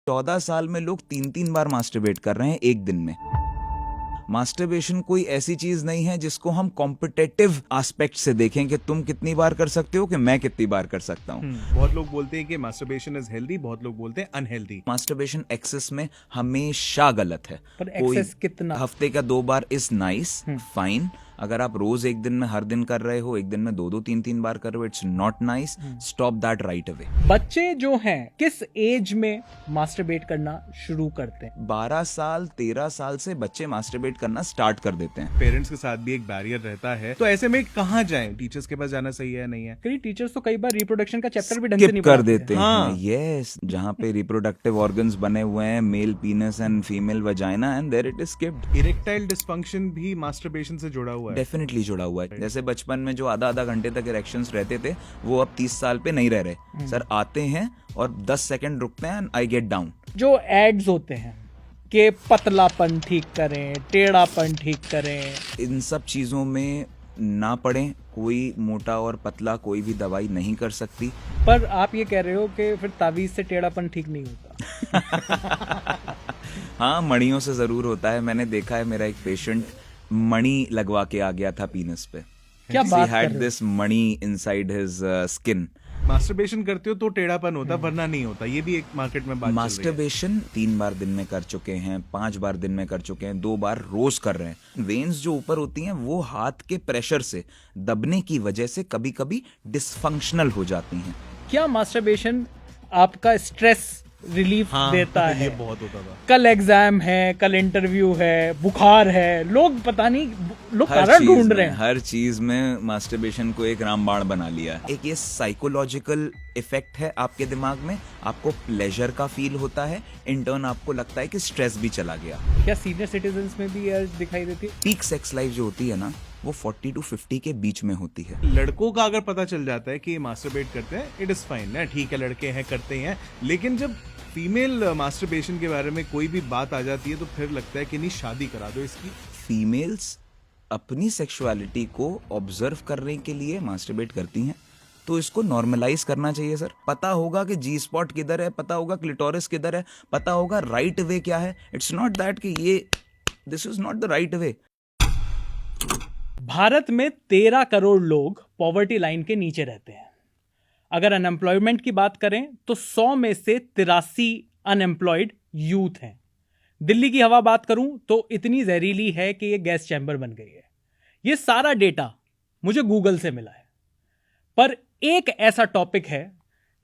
14 साल में लोग 3-3 बार मास्टरबेट कर रहे हैं एक दिन में। मास्टरबेशन कोई ऐसी चीज नहीं है जिसको हम कॉम्पिटेटिव एस्पेक्ट से देखें कि तुम कितनी बार कर सकते हो कि मैं कितनी बार कर सकता हूँ। बहुत लोग बोलते हैं कि मास्टरबेशन इज हेल्दी, बहुत लोग बोलते हैं अनहेल्दी। मास्टरबेशन एक्सेस में हमेशा गलत है। पर एक्सेस कितना? हफ्ते का 2 बार इज नाइस, फाइन। अगर आप रोज एक दिन में हर दिन कर रहे हो, एक दिन में 2-2 3-3 बार कर रहे हो, it's not nice. Stop that right away. बच्चे जो हैं किस एज में मास्टरबेट करना शुरू करते हैं? 12 साल 13 साल से बच्चे मास्टरबेट करना स्टार्ट कर देते हैं। पेरेंट्स के साथ भी एक बैरियर रहता है, तो ऐसे में कहाँ जाएं? टीचर्स के पास जाना सही है नहीं है? कई टीचर्स तो कई बार रिप्रोडक्शन का चैप्टर भी ढंग से नहीं कर पढ़ाते देते हाँ। हैं। यस, जहाँ पे रिप्रोडक्टिव ऑर्गन्स बने हुए हैं, male penis and female vagina, and there it is skipped. Erectile dysfunction भी मास्टरबेशन से जुड़ा हुआ है। डेफिनेटली जुड़ा हुआ है। जैसे बचपन में जो आधा घंटे तक इरेक्शंस रहते थे, वो अब 30 साल पे नहीं रह रहे। सर आते हैं और 10 सेकंड रुकते हैं, आई गेट डाउन। जो एड्स होते हैं कि पतलापन ठीक करें, टेढ़ापन ठीक करें, इन सब चीजों में ना पड़ें। कोई मोटा और पतला कोई भी दवाई नहीं कर सकती। पर आप ये कह रहे हो कि फिर तावीज से टेढ़ापन ठीक नहीं होता? हाँ, मणियों से जरूर होता है। मैंने देखा है, मेरा एक पेशेंट मणि लगवा के आ गया था पीनस पे। क्या He बात had कर रहे हो? this Mani inside his skin। Masturbation करते हो तो टेढ़ापन होता, वरना नहीं होता। ये भी एक मार्केट में बात चल रही है। मास्टरबेशन 3 बार दिन में कर चुके हैं, 5 बार दिन में कर चुके हैं, 2 बार रोज कर रहे हैं। वेन्स जो ऊपर होती हैं वो हाथ के प्रेशर से दबने की वजह से कभी कभी डिसफंक्शनल हो जाती हैं। क्या मास्टरबेशन आपका स्ट्रेस रिलीफ देता है? ये बहुत होता था। कल एग्जाम है, कल इंटरव्यू है, बुखार है, लोग पता नहीं, लोग हर कारण चीज ढूंढ में, रहे हैं। हर चीज में मास्टरबेशन को एक रामबाण बना लिया है। एक ये साइकोलॉजिकल इफेक्ट है आपके दिमाग में। आपको प्लेजर का फील होता है, इन टर्न आपको लगता है कि स्ट्रेस भी चला गया। क्या सीनियर सिटीजन में भी ये दिखाई देती है? पीक सेक्स लाइफ जो होती है ना, वो 40 to 50 के बीच में होती है। लड़कों का अगर पता चल जाता है कि ये मास्टरबेट करते हैं, इट इज फाइन ना, ठीक है, लड़के हैं करते हैं। लेकिन जब फीमेल मास्टरबेशन के बारे में कोई भी बात आ जाती है तो फिर लगता है कि नहीं, शादी करा दो इसकी। फीमेल्स अपनी सेक्सुअलिटी को ऑब्जर्व करने के लिए मास्टरबेट करती हैं, तो इसको नॉर्मलाइज करना चाहिए सर। पता होगा कि जी स्पॉट किधर है, पता होगा क्लिटोरिस किधर है, पता होगा राइट वे क्या है। इट्स नॉट दैट कि ये this is not the right way. Bharat में 13 करोड़ लोग पॉवर्टी लाइन के नीचे रहते हैं। अगर अनएम्प्लॉयमेंट की बात करें तो 100 में से 83 अनएम्प्लॉयड यूथ हैं। दिल्ली की हवा बात करूं तो इतनी जहरीली है कि ये गैस चैम्बर बन गई है। ये सारा डेटा मुझे गूगल से मिला है। पर एक ऐसा टॉपिक है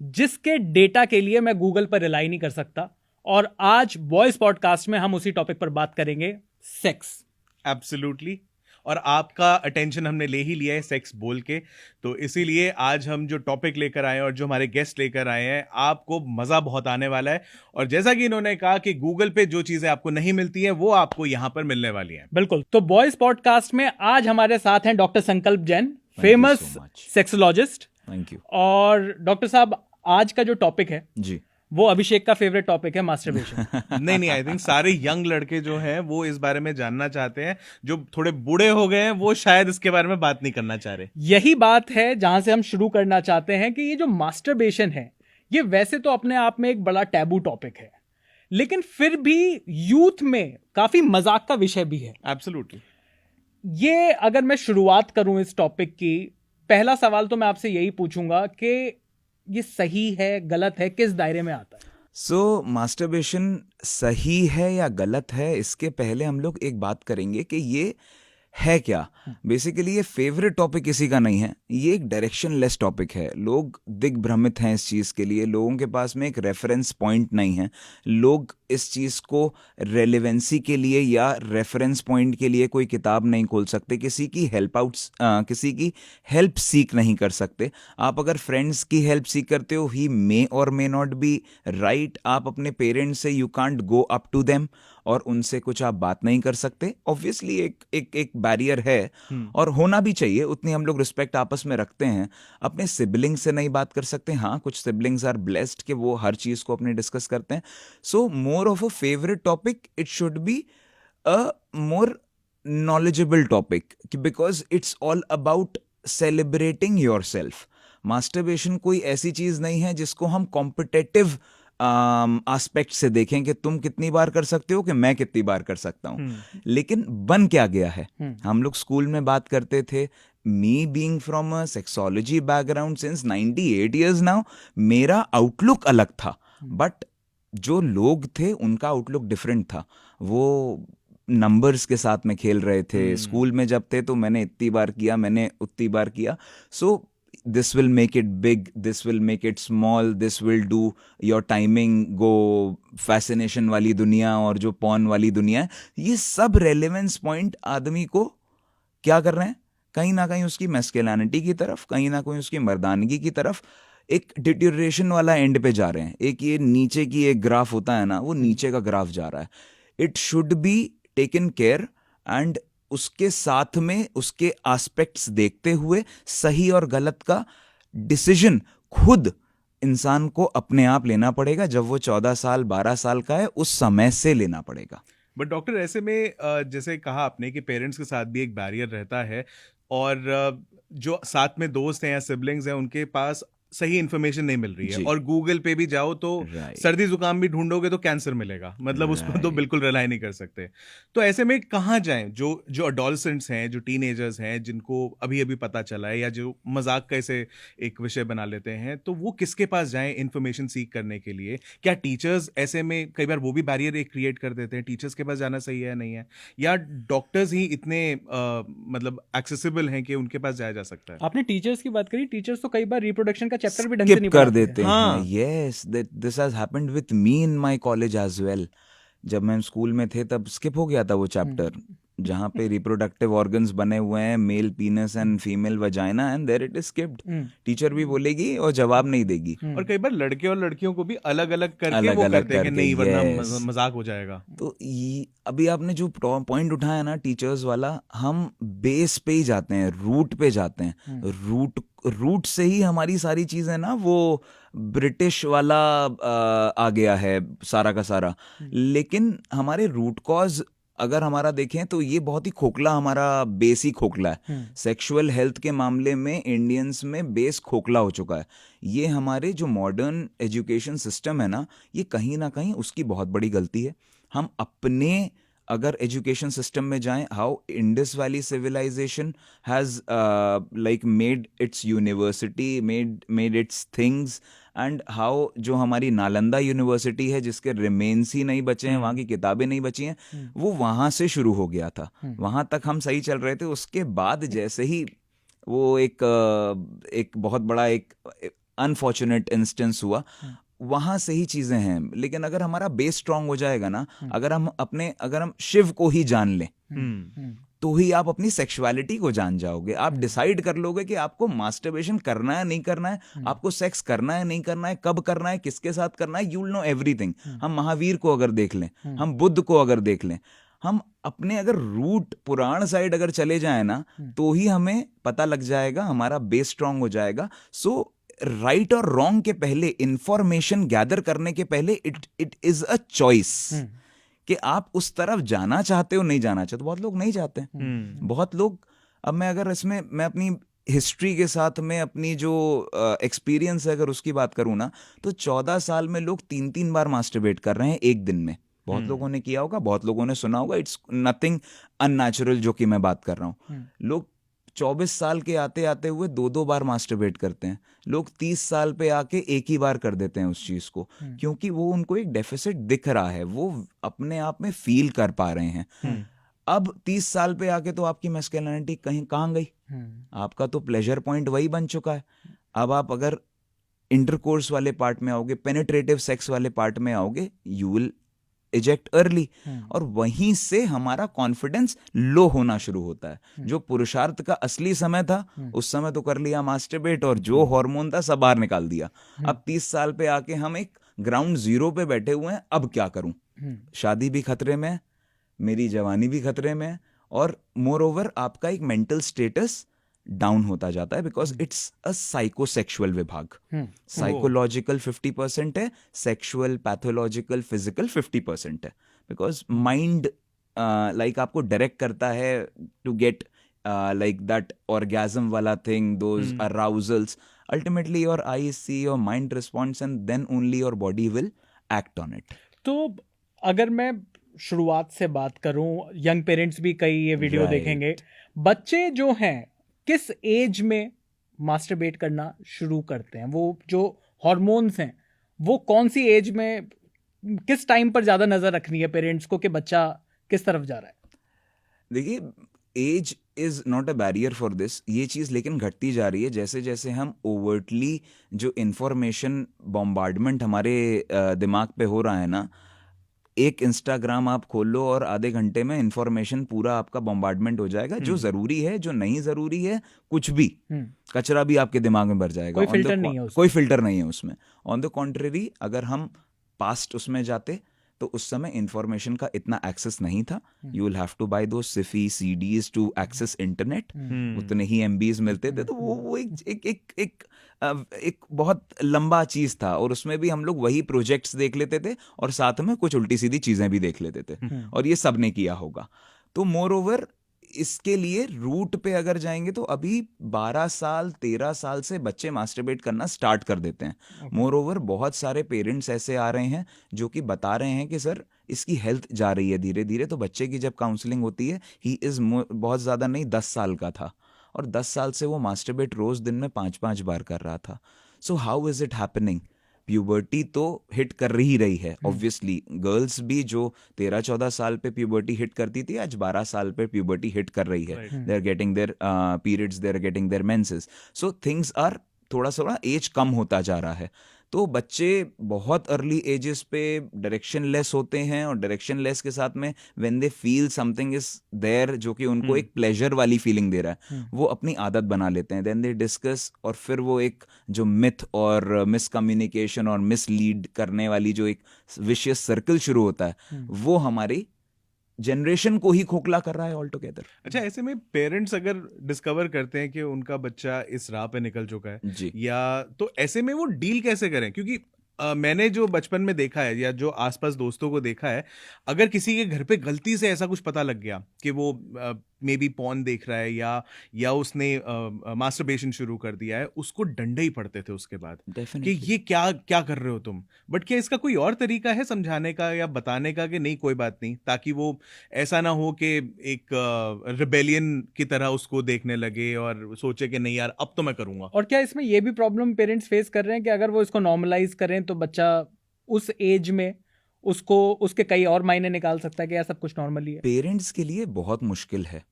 जिसके डेटा के लिए मैं गूगल पर रिलाई नहीं कर सकता, और आज बॉयज पॉडकास्ट में हम उसी टॉपिक पर बात करेंगे, सेक्स। एब्सोल्युटली। और आपका अटेंशन हमने ले ही लिया है सेक्स बोल के, तो इसीलिए आज हम जो टॉपिक लेकर आए हैं और जो हमारे गेस्ट लेकर आए हैं, आपको मजा बहुत आने वाला है। और जैसा कि इन्होंने कहा कि गूगल पे जो चीजें आपको नहीं मिलती है वो आपको यहाँ पर मिलने वाली हैं। बिल्कुल। तो बॉयज पॉडकास्ट में आज हमारे साथ हैं डॉक्टर संकल्प Jain, famous so much. Sexologist. Thank you. और डॉक्टर साहब, आज का जो टॉपिक है जी, वो अभिषेक का फेवरेट टॉपिक है, मास्टरबेशन। नहीं, आई थिंक सारे यंग लड़के जो हैं वो इस बारे में जानना चाहते हैं। जो थोड़े बूढ़े हो गए हैं वो शायद इसके बारे में बात नहीं करना चाह रहे। यही बात है जहां से हम शुरू करना चाहते हैं कि ये जो मास्टरबेशन है, ये वैसे तो अपने आप में एक बड़ा टैबू टॉपिक है, लेकिन फिर भी यूथ में काफी मजाक का विषय भी है। एब्सोल्युटली। ये अगर मैं शुरुआत करूं इस टॉपिक की, पहला सवाल तो मैं आपसे यही पूछूंगा कि ये सही है, गलत है, किस दायरे में आता है? सो मास्टरबेशन सही है या गलत है, इसके पहले हम लोग एक बात करेंगे कि ये है क्या। बेसिकली ये फेवरेट टॉपिक किसी का नहीं है, ये एक डायरेक्शन लेस टॉपिक है। लोग दिग्भ्रमित हैं इस चीज़ के लिए, लोगों के पास में एक रेफरेंस पॉइंट नहीं है। लोग इस चीज़ को रेलेवेंसी के लिए या रेफरेंस पॉइंट के लिए कोई किताब नहीं खोल सकते, किसी की किसी की हेल्प सीख नहीं कर सकते। आप अगर फ्रेंड्स की हेल्प सीख करते हो, ही मे और मे नॉट बी राइट। आप अपने पेरेंट्स से you can't go up to them और उनसे कुछ आप बात नहीं कर सकते। ऑब्वियसली एक बैरियर है, और होना भी चाहिए। उतनी हम लोग रिस्पेक्ट आपस में रखते हैं। अपने सिबलिंग से नहीं बात कर सकते। हाँ, कुछ सिबलिंग्स आर ब्लेस्ड कि वो हर चीज को अपने डिस्कस करते हैं। So more of a favourite topic, it should be a more knowledgeable topic, because it's all about celebrating your self. Masturbation कोई ऐसी चीज नहीं है जिसको हम कॉम्पिटेटिव एस्पेक्ट से देखें कि तुम कितनी बार कर सकते हो कि मैं कितनी बार कर सकता हूँ, लेकिन बन क्या गया है। हम लोग स्कूल में बात करते थे, me being from a sexology background since 98 years now, मेरा आउटलुक अलग था, बट जो लोग थे उनका आउटलुक डिफरेंट था। वो नंबर्स के साथ में खेल रहे थे। स्कूल में जब थे तो मैंने इतनी बार किया, मैंने उतनी बार किया, so this will make it big, this will make it small, this will do your timing go, fascination वाली दुनिया और जो पॉर्न वाली दुनिया है, ये सब रेलेवेंस पॉइंट आदमी को क्या कर रहे हैं, कहीं ना कहीं उसकी मैस्कुलिनिटी की तरफ, कहीं ना कहीं उसकी मर्दानगी की तरफ एक डिटेरियोरेशन वाला एंड पे जा रहे हैं। एक ये नीचे की एक ग्राफ होता है ना, वो नीचे का ग्राफ जा रहा है। It should B taken care, and उसके साथ में उसके एस्पेक्ट्स देखते हुए सही और गलत का डिसीजन खुद इंसान को अपने आप लेना पड़ेगा। जब वो 14 साल 12 साल का है उस समय से लेना पड़ेगा। बट डॉक्टर, ऐसे में जैसे कहा आपने कि पेरेंट्स के साथ भी एक बैरियर रहता है, और जो साथ में दोस्त हैं या सिबलिंग्स हैं उनके पास सही इन्फॉर्मेशन नहीं मिल रही है, जी। और गूगल पे भी जाओ तो Right. सर्दी जुकाम भी ढूंढोगे तो कैंसर मिलेगा, मतलब उस पर तो Right. बिल्कुल रिलाई नहीं कर सकते। तो ऐसे में कहाँ जाएं, जो अडोलसेंट्स हैं, जो टीनेजर्स हैं, जिनको अभी अभी पता चला है, या जो मजाक का इसे एक विषय बना लेते हैं, तो वो किसके पास जाएं इन्फॉर्मेशन सीख करने के लिए? क्या टीचर्स ऐसे में कई बार वो भी बैरियर एक क्रिएट कर देते हैं, टीचर्स के पास जाना सही है नहीं है, या डॉक्टर्स ही इतने मतलब एक्सेसिबल हैं कि उनके पास जाया जा सकता है? आपने टीचर्स की बात करी, टीचर्स तो कई बार रिप्रोडक्शन का चैप्टर भी ढंग से स्किप नहीं कर पढ़ाते देते हाँ। हैं। Yes, this has happened with me in my college as well. जब मैं स्कूल में थे तब स्किप हो गया था वो चैप्टर, जहाँ पे रिप्रोडक्टिव ऑर्गन्स बने हुए हैं, male penis and female vagina, and there it is skipped. Teacher भी बोलेगी और जवाब नहीं देगी। और कई बार लड़के और लड़कियों को भी अलग अलग करके अलग वो अलग करते हैं कि करके, नहीं, वरना yes. मजाक हो जाएगा। तो अभी आपने जो पॉइंट उठाया ना टीचर्स वाला, हम बेस पे ही जाते हैं, रूट पे जाते हैं। रूट से ही हमारी सारी चीजें ना, वो ब्रिटिश वाला आ गया है सारा का सारा। लेकिन हमारे रूट कॉज अगर हमारा देखें तो ये बहुत ही खोखला, हमारा बेस ही खोखला है। सेक्सुअल हेल्थ के मामले में इंडियंस में बेस खोखला हो चुका है। ये हमारे जो मॉडर्न एजुकेशन सिस्टम है ना, ये कहीं ना कहीं उसकी बहुत बड़ी गलती है। हम अपने अगर एजुकेशन सिस्टम में जाएं, how Indus valley civilization has like made its university, made its things, and how जो हमारी नालंदा यूनिवर्सिटी है जिसके रिमेन्स ही नहीं बचे हैं, वहाँ की किताबें नहीं बची हैं, वो वहाँ से शुरू हो गया था। वहाँ तक हम सही चल रहे थे। उसके बाद जैसे ही वो एक बहुत बड़ा एक अनफॉर्चुनेट इंस्टेंस हुआ, वहां से ही चीजें हैं। लेकिन अगर हमारा बेस स्ट्रांग हो जाएगा ना, अगर हम शिव को ही जान लें, तो ही आप अपनी सेक्सुअलिटी को जान जाओगे। आप डिसाइड कर लोगे कि आपको मास्टरबेशन करना है नहीं करना है, आपको सेक्स करना है नहीं करना है, कब करना है, किसके साथ करना है, यू विल नो एवरीथिंग। हम महावीर को अगर देख लें, हम बुद्ध को अगर देख लें, हम अपने अगर रूट पुराण साइड अगर चले जाए ना, तो ही हमें पता लग जाएगा, हमारा बेस स्ट्रांग हो जाएगा। सो राइट और रॉन्ग के पहले, इंफॉर्मेशन गैदर करने के पहले, इट इज अ चॉइस कि आप उस तरफ जाना चाहते हो नहीं जाना चाहते। बहुत लोग नहीं जाते हैं, बहुत लोग। अब मैं अगर इसमें मैं अपनी हिस्ट्री के साथ में अपनी जो एक्सपीरियंस है अगर उसकी बात करूं ना, तो 14 साल में लोग 3-3 बार मास्टरबेट कर रहे हैं एक दिन में। बहुत लोगों ने किया होगा, बहुत लोगों ने सुना होगा। इट्स नथिंग अननेचुरल जो कि मैं बात कर रहा हूँ। लोग 24 साल के आते आते हुए 2-2 बार मास्टरबेट करते हैं। लोग 30 साल पे आके एक ही बार कर देते हैं उस चीज को, क्योंकि वो उनको एक डेफिसिट दिख रहा है, वो अपने आप में फील कर पा रहे हैं। अब 30 साल पे आके तो आपकी मैस्कुलिनिटी कहाँ गई? आपका तो प्लेजर पॉइंट वही बन चुका है। अब आप अगर इंटरकोर्स वाले पार्ट में आओगे, पेनिट्रेटिव सेक्स वाले पार्ट में आओगे, यू विल इजेक्ट अर्ली, और वहीं से हमारा कॉन्फिडेंस लो होना शुरू होता है। जो पुरुषार्थ का असली समय था, उस समय तो कर लिया मास्टरबेट, और जो हार्मोन था सब बाहर निकाल दिया। अब 30 साल पे आके हम एक ग्राउंड जीरो पे बैठे हुए हैं। अब क्या करूं? शादी भी खतरे में है, मेरी जवानी भी खतरे में है, और मोर ओवर आपका एक मेंटल स्टेटस डाउन होता जाता है, बिकॉज इट्स अ साइकोसेक्सुअल विभाग। साइकोलॉजिकल 50% है, सेक्सुअल पैथोलॉजिकल फिजिकल 50% है। बिकॉज माइंड लाइक आपको डायरेक्ट करता है to get like that orgasm वाला thing, those arousals. Ultimately your eyes see, your mind responds, and then only your body will act on it. तो अगर मैं शुरुआत से बात करूं, यंग पेरेंट्स भी कई ये वीडियो Right. देखेंगे, बच्चे जो हैं किस एज में मास्टरबेट करना शुरू करते हैं? वो जो हार्मोन्स हैं वो कौन सी एज में, किस टाइम पर ज्यादा नजर रखनी है पेरेंट्स को कि बच्चा किस तरफ जा रहा है? देखिए, age is not a barrier for this, ये चीज़ लेकिन घटती जा रही है जैसे जैसे हम ओवर्टली जो इंफॉर्मेशन बॉम्बार्डमेंट हमारे दिमाग पे हो रहा है ना, एक इंस्टाग्राम आप खोल लो और आधे घंटे में इंफॉर्मेशन पूरा आपका बॉम्बार्डमेंट हो जाएगा, जो ज़रूरी है, जो नहीं ज़रूरी है, कुछ भी कचरा भी आपके दिमाग में भर जाएगा। कोई On the filter नहीं है उसमें। कोई फिल्टर नहीं है उसमें। ऑन द कॉन्ट्रेरी, अगर हम पास्ट उसमें जाते तो उस समय इंफॉर्मेशन का इतना एक्सेस नहीं था। You will have to buy दो Sify CDs to access internet, उतने ही एमबीज मिलते थे, तो वो एक बहुत लंबा चीज था, और उसमें भी हम लोग वही प्रोजेक्ट्स देख लेते थे और साथ में कुछ उल्टी सीधी चीजें भी देख लेते थे, और ये सबने किया होगा। तो मोर ओवर इसके लिए रूट पे अगर जाएंगे तो अभी 12 साल 13 साल से बच्चे मास्टरबेट करना स्टार्ट कर देते हैं। मोर ओवर बहुत सारे पेरेंट्स ऐसे आ रहे हैं जो कि बता रहे हैं कि सर इसकी हेल्थ जा रही है धीरे धीरे। तो बच्चे की जब काउंसलिंग होती है, ही इज बहुत ज़्यादा नहीं, 10 साल का था, और 10 साल से वो मास्टरबेट रोज़ दिन में 5-5 बार कर रहा था। So how is it happening? Puberty तो हिट कर ही रही है ऑब्वियसली। गर्ल्स भी जो 13-14 साल पे प्यूबर्टी हिट करती थी, आज 12 साल पे प्यूबर्टी हिट कर रही है। They are getting their periods, they are getting their menses, so things are थोड़ा थोड़ा एज कम होता जा रहा है। तो बच्चे बहुत अर्ली एजेस पे डायरेक्शन लेस होते हैं, और डायरेक्शन लेस के साथ में when they feel something is there जो कि उनको एक प्लेजर वाली फीलिंग दे रहा है, वो अपनी आदत बना लेते हैं। देन दे डिस्कस, और फिर वो एक जो मिथ और मिसकम्युनिकेशन और मिसलीड करने वाली जो एक विशियस सर्कल शुरू होता है, वो हमारी जनरेशन को ही खोखला कर रहा है ऑल टुगेदर। अच्छा, ऐसे में पेरेंट्स अगर डिस्कवर करते हैं कि उनका बच्चा इस राह पे निकल चुका है जी, या, तो ऐसे में वो डील कैसे करें? क्योंकि मैंने जो बचपन में देखा है या जो आसपास दोस्तों को देखा है, अगर किसी के घर पे गलती से ऐसा कुछ पता लग गया कि वो मे बी पॉर्न देख रहा है या उसने मास्टरबेशन शुरू कर दिया है, उसको डंडे ही पड़ते थे उसके बाद कि डेफिनेटली। ये क्या क्या कर रहे हो तुम। बट क्या इसका कोई और तरीका है समझाने का या बताने का कि नहीं कोई बात नहीं, ताकि वो ऐसा ना हो कि एक रिबेलियन की तरह उसको देखने लगे और सोचे कि नहीं यार अब तो मैं करूंगा। और क्या इसमें ये भी प्रॉब्लम पेरेंट्स फेस कर रहे हैं कि अगर वो इसको नॉर्मलाइज करें तो बच्चा उस एज में उसको उसके कई और मायने निकाल सकता है कि यार सब कुछ नॉर्मली है? पेरेंट्स के लिए बहुत मुश्किल है।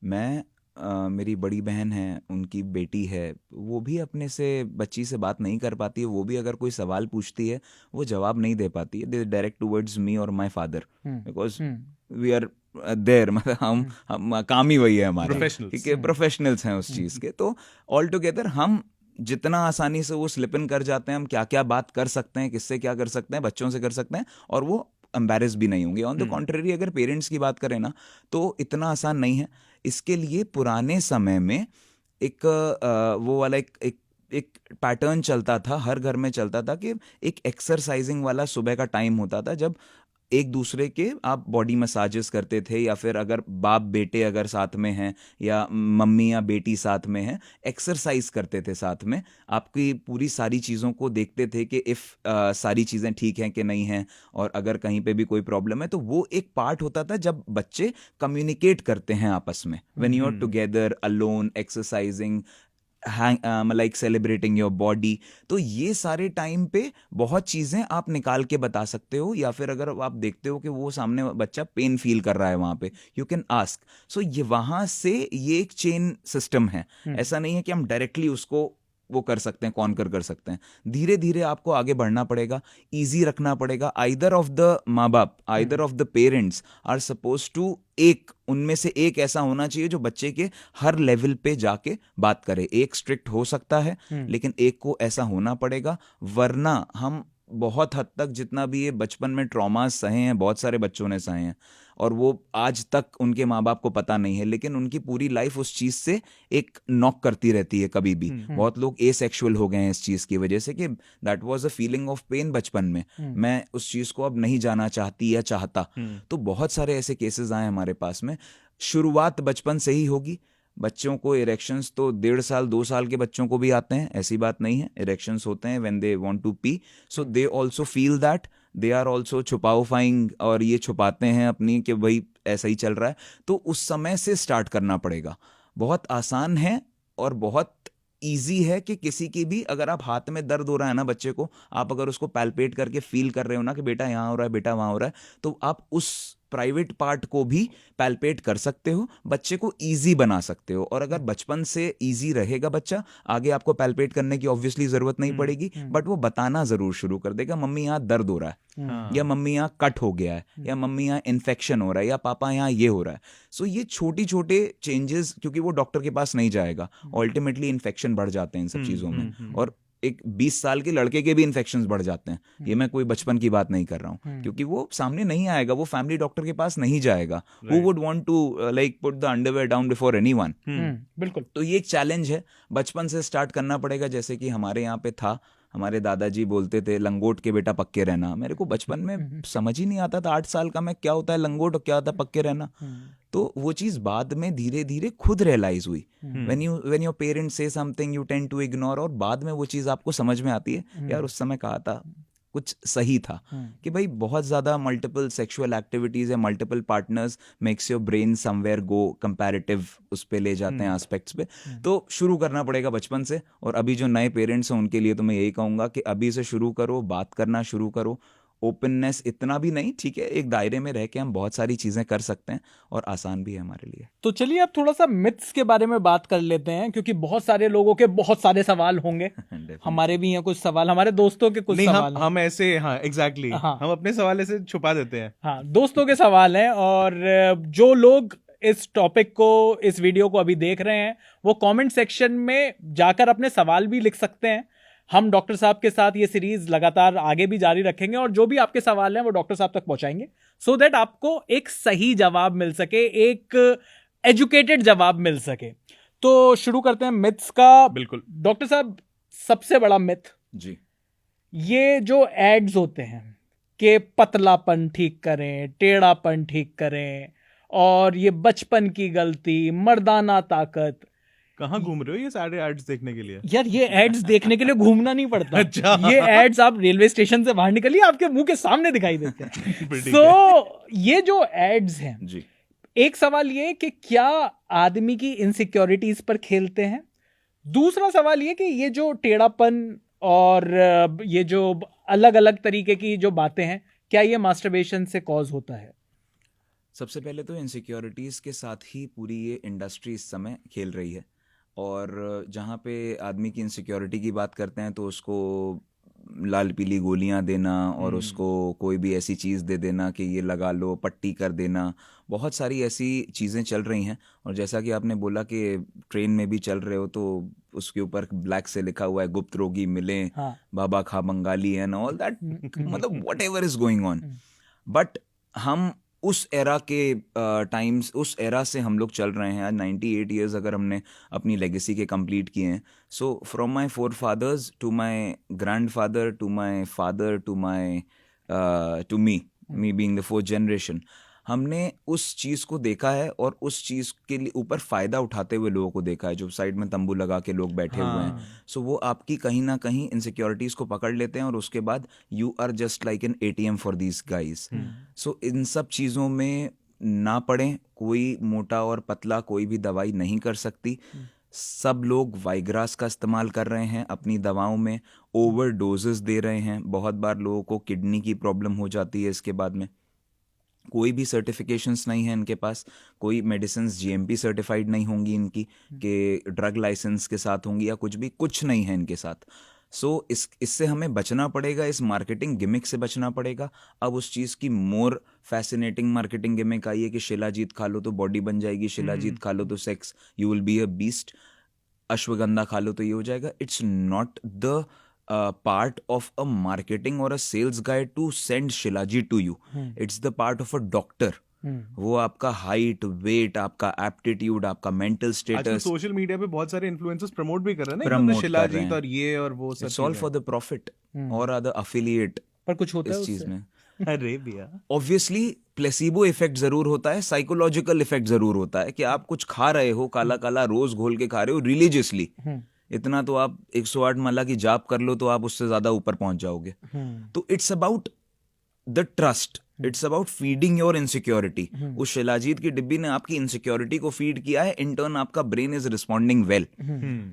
मैं मेरी बड़ी बहन है, उनकी बेटी है, वो भी अपने से बच्ची से बात नहीं कर पाती है। वो भी अगर कोई सवाल पूछती है, वो जवाब नहीं दे पाती है। दे डायरेक्ट टुवर्ड्स मी और my father, because we are there, मतलब हम काम ही वही है हमारा, Professionals. ठीक है, प्रोफेशनल्स हैं उस चीज़ के। तो ऑल टुगेदर हम जितना आसानी से वो स्लिप इन कर जाते हैं, हम क्या क्या बात कर सकते हैं, किससे क्या कर सकते हैं, बच्चों से कर सकते हैं, और वो एम्बेरस भी नहीं होंगे। ऑन द कॉन्ट्रेरी, अगर पेरेंट्स की बात करें ना, तो इतना आसान नहीं है। इसके लिए पुराने समय में एक वो वाला एक पैटर्न चलता था, हर घर में चलता था, कि एक एक्सरसाइजिंग वाला सुबह का टाइम होता था, जब एक दूसरे के आप बॉडी मसाजेस करते थे, या फिर अगर बाप बेटे अगर साथ में हैं, या मम्मी या बेटी साथ में हैं, एक्सरसाइज करते थे साथ में, आपकी पूरी सारी चीज़ों को देखते थे कि इफ़ सारी चीज़ें ठीक हैं कि नहीं हैं, और अगर कहीं पे भी कोई प्रॉब्लम है, तो वो एक पार्ट होता था जब बच्चे कम्युनिकेट करते हैं आपस में, when you are together alone exercising, like celebrating your body. तो ये सारे टाइम पे बहुत चीज़ें आप निकाल के बता सकते हो, या फिर अगर आप देखते हो कि वो सामने बच्चा पेन फील कर रहा है वहाँ पे, यू कैन आस्क। सो ये वहाँ से ये एक चेन सिस्टम है। ऐसा नहीं है कि हम डायरेक्टली उसको वो कर सकते हैं, कॉन्कर कर सकते हैं। धीरे धीरे आपको आगे बढ़ना पड़ेगा, इजी रखना पड़ेगा। आइदर ऑफ द माँ बाप, either of the parents are suppose to, एक उनमें से एक ऐसा होना चाहिए जो बच्चे के हर लेवल पे जाके बात करे। एक स्ट्रिक्ट हो सकता है, लेकिन एक को ऐसा होना पड़ेगा, वरना हम बहुत हद तक जितना भी ये बचपन में ट्रॉमास सहे हैं, बहुत सारे बच्चों ने सहे हैं, और वो आज तक उनके माँ बाप को पता नहीं है, लेकिन उनकी पूरी लाइफ उस चीज़ से एक नॉक करती रहती है कभी भी। बहुत लोग एसेक्सुअल हो गए हैं इस चीज़ की वजह से, कि that was a feeling of pain बचपन में, मैं उस चीज़ को अब नहीं जाना चाहती या चाहता। तो बहुत सारे ऐसे केसेस आए हमारे पास में। शुरुआत बचपन से ही होगी। बच्चों को इरेक्शंस तो 1.5 साल 2 साल के बच्चों को भी आते हैं, ऐसी बात नहीं है। इरेक्शंस होते हैं when they want to pee, so they also feel that they are also छुपाओफाइंग, और ये छुपाते हैं अपनी कि भाई ऐसा ही चल रहा है। तो उस समय से स्टार्ट करना पड़ेगा। बहुत आसान है और बहुत ईजी है कि किसी की भी, अगर आप हाथ में दर्द हो रहा है ना बच्चे को, आप अगर उसको पैल्पेट करके फील कर रहे हो ना कि बेटा यहाँ हो रहा है, बेटा वहाँ हो रहा है, तो आप उस प्राइवेट पार्ट को भी पैल्पेट कर सकते हो, बच्चे को इजी बना सकते हो। और अगर बचपन से इजी रहेगा बच्चा, आगे आपको पैल्पेट करने की ऑब्वियसली जरूरत नहीं पड़ेगी, बट वो बताना जरूर शुरू कर देगा, मम्मी यहाँ दर्द हो रहा है, हाँ। या मम्मी यहाँ कट हो गया है, या मम्मी यहाँ इन्फेक्शन हो रहा है, या पापा यहाँ ये हो रहा है। सो ये छोटी छोटे चेंजेस, क्योंकि वो डॉक्टर के पास नहीं जाएगा, अल्टीमेटली इन्फेक्शन बढ़ जाते हैं इन सब चीज़ों में। और एक 20 साल के लड़के के भी इन्फेक्शंस बढ़ जाते हैं। ये मैं कोई बचपन की बात नहीं कर रहा हूँ, क्योंकि वो सामने नहीं आएगा, वो फैमिली डॉक्टर के पास नहीं जाएगा। Who would want to like put the underwear down before anyone. बिल्कुल। तो ये एक चैलेंज है, बचपन से स्टार्ट करना पड़ेगा। जैसे कि हमारे यहाँ पे था, हमारे दादाजी बोलते थे लंगोट के बेटा पक्के रहना। मेरे को बचपन में समझ ही नहीं आता था, 8 साल का मैं, क्या होता है लंगोट और क्या होता है पक्के रहना। तो वो चीज़ बाद में धीरे धीरे खुद रियलाइज हुई। व्हेन योर पेरेंट्स से something you tend to ignore, और बाद में वो चीज़ आपको समझ में आती है, यार उस समय कहा था कुछ सही था, कि भाई बहुत ज़्यादा मल्टीपल सेक्सुअल एक्टिविटीज़ या multiple partners makes your brain somewhere go comparative, उस पे ले जाते हैं एस्पेक्ट्स पे। तो शुरू करना पड़ेगा बचपन से। और अभी जो नए पेरेंट्स हैं उनके लिए तो मैं यही कहूँगा कि अभी से शुरू करो, बात करना शुरू करो। ओपननेस इतना भी नहीं, ठीक है, एक दायरे में रह के हम बहुत सारी चीज़ें कर सकते हैं, और आसान भी है हमारे लिए। तो चलिए अब थोड़ा सा मिथ्स के बारे में बात कर लेते हैं, क्योंकि बहुत सारे लोगों के बहुत सारे सवाल होंगे। हमारे भी हैं कुछ सवाल, हमारे दोस्तों के कुछ सवाल हम ऐसे, हाँ एग्जैक्टली, हम अपने सवाल ऐसे छुपा देते हैं। हाँ, दोस्तों के सवाल हैं। और जो लोग इस टॉपिक को, इस वीडियो को अभी देख रहे हैं, वो कमेंट सेक्शन में जाकर अपने सवाल भी लिख सकते हैं। हम डॉक्टर साहब के साथ ये सीरीज लगातार आगे भी जारी रखेंगे, और जो भी आपके सवाल हैं वो डॉक्टर साहब तक पहुंचाएंगे, सो दैट आपको एक सही जवाब मिल सके, एक एजुकेटेड जवाब मिल सके। तो शुरू करते हैं मिथ्स का। बिल्कुल डॉक्टर साहब, सबसे बड़ा मिथ जी, ये जो एड्स होते हैं कि पतलापन ठीक करें, टेढ़ापन ठीक करें, और ये बचपन की गलती, मर्दाना ताकत, कहाँ घूम रहे हो ये सारे एड्स देखने के लिए? यार ये एड्स देखने के लिए घूमना नहीं पड़ता। अच्छा। ये एड्स आप रेलवे स्टेशन से बाहर निकलिए, आपके मुंह के सामने दिखाई देते हैं। सो ये जो एड्स हैं जी, एक सवाल ये कि क्या आदमी की इनसिक्योरिटीज पर खेलते हैं। दूसरा सवाल ये कि ये जो टेढ़ापन और ये जो अलग अलग तरीके की जो बातें हैं, क्या ये मास्टरबेशन से कॉज होता है? सबसे पहले तो इनसिक्योरिटीज़ के साथ ही पूरी ये इंडस्ट्री इस समय खेल रही है। और जहाँ पे आदमी की इनसिक्योरिटी की बात करते हैं तो उसको लाल पीली गोलियां देना, और उसको कोई भी ऐसी चीज़ दे देना कि ये लगा लो, पट्टी कर देना, बहुत सारी ऐसी चीज़ें चल रही हैं। और जैसा कि आपने बोला कि ट्रेन में भी चल रहे हो तो उसके ऊपर ब्लैक से लिखा हुआ है गुप्त रोगी मिले, हाँ। बाबा खा बंगाली एंड ऑल दैट, मतलब what ever is going on. But हम उस एरा के टाइम्स, उस एरा से हम लोग चल रहे हैं। आज 98 ईयर्स अगर हमने अपनी लेगेसी के कंप्लीट किए हैं, so from my forefathers to my grandfather to my father to me being the fourth generation, हमने उस चीज़ को देखा है, और उस चीज़ के लिए ऊपर फ़ायदा उठाते हुए लोगों को देखा है, जो साइड में तंबू लगा के लोग बैठे हुए हैं। सो वो आपकी कहीं ना कहीं इनसिक्योरिटीज़ को पकड़ लेते हैं, और उसके बाद you are just like an ATM for these guys. So इन सब चीज़ों में ना पड़ें। कोई मोटा और पतला कोई भी दवाई नहीं कर सकती। सब लोग वाइग्रास का इस्तेमाल कर रहे हैं अपनी दवाओं में, ओवर डोजेस दे रहे हैं। बहुत बार लोगों को किडनी की प्रॉब्लम हो जाती है इसके बाद में। कोई भी सर्टिफिकेशंस नहीं है इनके पास, कोई मेडिसिन्स GMP सर्टिफाइड नहीं होंगी इनकी, कि ड्रग लाइसेंस के साथ होंगी या कुछ भी, कुछ नहीं है इनके साथ। सो इससे हमें बचना पड़ेगा, इस मार्केटिंग गिमिक से बचना पड़ेगा। अब उस चीज़ की मोर फैसिनेटिंग मार्केटिंग गिमिक आई है कि शिलाजीत खा लो तो बॉडी बन जाएगी, शिलाजीत खा लो तो sex, you will be a beast, ashwagandha खा लो तो ये हो जाएगा। It's not the part of a marketing or a sales guy to send Shilajit to you. It's the part of a doctor. वो आपका हाइट, वेट, आपका एप्टीट्यूड, आपका mental आजकल स्टेटस, सोशल मीडिया पे बहुत सारे इन्फ्लुएंसर्स प्रमोट भी कर रहे हैं ना, Promote एकदम कर शिलाजीत रहे हैं। और ये और वो सब it's all for the profit और आर द अफिलिएट पर कुछ होता है इस चीज उससे? में। अरे भैया, ऑब्वियसली प्लेसिबो इफेक्ट जरूर होता है, साइकोलॉजिकल इफेक्ट जरूर होता है कि आप कुछ खा रहे हो, काला काला रोज घोल के खा रहे हो रिलीजियसली, इतना तो आप 108 माला की जाप कर लो तो आप उससे ज्यादा ऊपर पहुंच जाओगे। तो it's about the trust, it's about feeding your insecurity. उस शिलाजीत की डिब्बी ने आपकी इनसिक्योरिटी को फीड किया है, इन टर्न आपका ब्रेन इज रिस्पॉन्डिंग वेल।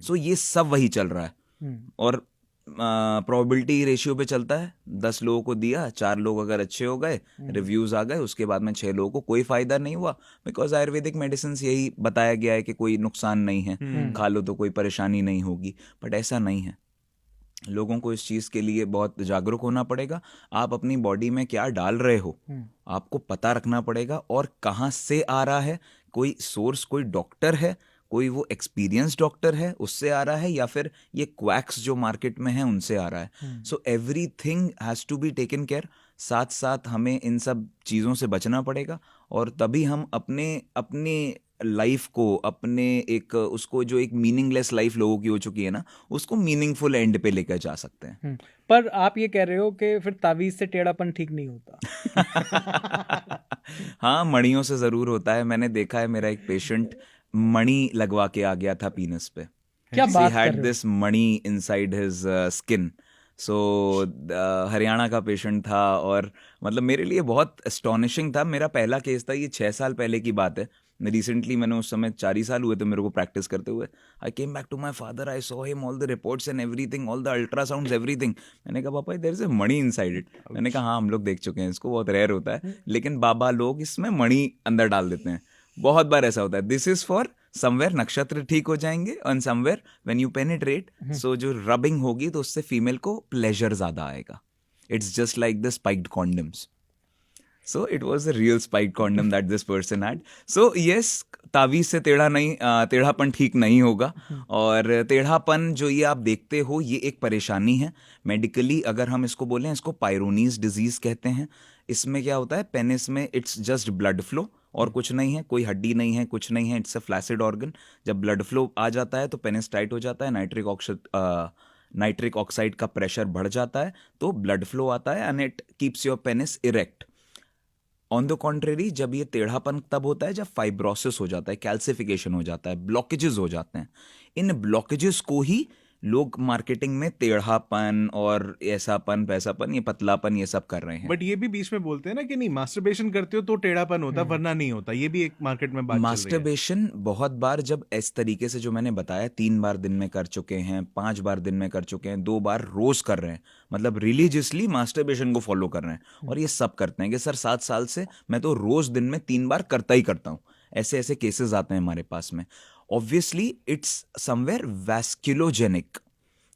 सो ये सब वही चल रहा है। और प्रोबेबिलिटी रेशियो पे चलता है, 10 लोगों को दिया, 4 लोग अगर अच्छे हो गए, रिव्यूज आ गए, उसके बाद में 6 लोगों को कोई फायदा नहीं हुआ, बिकॉज आयुर्वेदिक मेडिसिन यही बताया गया है कि कोई नुकसान नहीं है, खा लो तो कोई परेशानी नहीं होगी। बट ऐसा नहीं है। लोगों को इस चीज़ के लिए बहुत जागरूक होना पड़ेगा। आप अपनी बॉडी में क्या डाल रहे हो आपको पता रखना पड़ेगा, और कहाँ से आ रहा है, कोई सोर्स, कोई डॉक्टर है, कोई वो एक्सपीरियंस डॉक्टर है उससे आ रहा है, या फिर ये क्वैक्स जो मार्केट में है उनसे आ रहा है। So everything has to be taken care. साथ साथ हमें इन सब चीज़ों से बचना पड़ेगा, और तभी हम अपने लाइफ को, अपने एक उसको जो एक मीनिंगलेस लाइफ लोगों की हो चुकी है ना, उसको मीनिंगफुल एंड पे लेकर जा सकते हैं। पर आप ये कह रहे हो कि फिर तावीज से टेढ़ापन ठीक नहीं होता? हाँ, मणियों से जरूर होता है। मैंने देखा है, मेरा एक पेशेंट मणि लगवा के आ गया था पीनस पे। क्या बात कर हैड रहे हो? दिस मणि inside his skin. So Haryana का पेशेंट था, और मतलब मेरे लिए बहुत एस्टॉनिशिंग था। मेरा पहला केस था, ये 6 साल पहले की बात है। रिसेंटली मैंने, उस समय 4 ही साल हुए थे मेरे को प्रैक्टिस करते हुए। I came back to my father, I saw him, all the reports and everything, all the ultrasounds, everything. मैंने कहा पापा देयर इज अ मणि इनसाइड इट। मैंने कहा हाँ, हम लोग देख चुके हैं इसको, बहुत रेयर होता है, लेकिन बाबा लोग इसमें मणि अंदर डाल देते हैं। बहुत बार ऐसा होता है। दिस इज फॉर समवेयर नक्षत्र ठीक हो जाएंगे, और समवेयर व्हेन यू पेनिट्रेट, सो जो रबिंग होगी तो उससे फीमेल को प्लेजर ज्यादा आएगा। It's just like the spiked condoms. So it was a real spiked condom that this person had. So yes, तावीज से टेढ़ापन ठीक नहीं होगा। और टेढ़ापन जो ये आप देखते हो, ये एक परेशानी है। मेडिकली अगर हम इसको बोलें, इसको पायरोनीज डिजीज कहते हैं। इसमें क्या होता है, पेनिस में इट्स जस्ट ब्लड फ्लो और कुछ नहीं है, कोई हड्डी नहीं है, कुछ नहीं है, इट्स अ फ्लैसिड ऑर्गन। जब ब्लड फ्लो आ जाता है तो पेनिस टाइट हो जाता है, नाइट्रिक ऑक्साइड का प्रेशर बढ़ जाता है, तो ब्लड फ्लो आता है and it keeps your penis erect. On the contrary, जब ये टेढ़ापन तब होता है जब फाइब्रोसिस हो जाता है, कैल्सिफिकेशन हो जाता है, ब्लॉकेजेस हो जाते हैं। इन ब्लॉकेजेस को ही लोग मार्केटिंग में टेढ़ापन और ऐसापन, पैसापन, ये पतलापन, ये सब कर रहे हैं। बट ये भी बीच में बोलते हैं ना कि नहीं, मास्टरबेशन करते हो तो टेढ़ापन होता, वरना नहीं होता। ये भी एक मार्केट में बात चल रही है। मास्टरबेशन बहुत बार, जब इस तरीके से जो मैंने बताया, 3 बार दिन में कर चुके हैं, 5 बार दिन में कर चुके हैं, 2 बार रोज कर रहे हैं, मतलब रिलीजियसली मास्टरबेशन को फॉलो कर रहे हैं, और ये सब करते हैं कि सर 7 साल से मैं तो रोज दिन में 3 बार करता ही करता हूँ। ऐसे ऐसे केसेस आते हैं हमारे पास में। Obviously it's somewhere vasculogenic.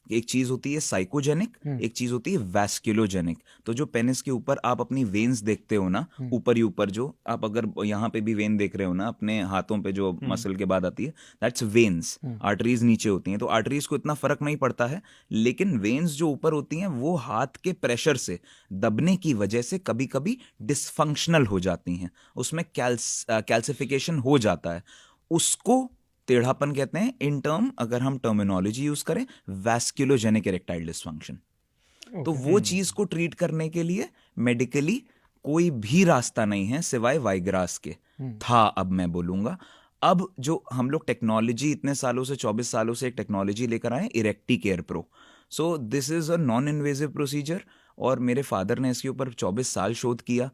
एक चीज होती है साइकोजेनिक, एक चीज होती है वैस्कुलोजेनिक। तो जो पेनिस के ऊपर आप अपनी वेन्स देखते हो ना, ऊपर ही ऊपर, जो आप अगर यहाँ पे भी वेन देख रहे हो ना, अपने हाथों पे जो मसल के बाद आती है, दैट्स वेन्स। आर्टरीज नीचे होती हैं, तो आर्टरीज को इतना फर्क नहीं पड़ता है, लेकिन वेन्स जो ऊपर होती हैं वो हाथ के प्रेशर से, दबने की वजह से कभी कभी डिसफंक्शनल हो जाती हैं, उसमें कैल्सिफिकेशन हो जाता है, उसको टेढ़ापन कहते हैं। इन टर्म अगर हम टर्मिनोलॉजी यूज करें, वैस्कुलोजेनिक इरेक्टाइल डिसफंक्शन। तो वो चीज को ट्रीट करने के लिए मेडिकली कोई भी रास्ता नहीं है सिवाय वाइग्रास के। था, अब मैं बोलूंगा, अब जो हम लोग टेक्नोलॉजी इतने सालों से, 24 सालों से एक टेक्नोलॉजी लेकर आए, Erecti Care Pro. So this is a non invasive procedure, और मेरे फादर ने इसके ऊपर 24 साल शोध किया,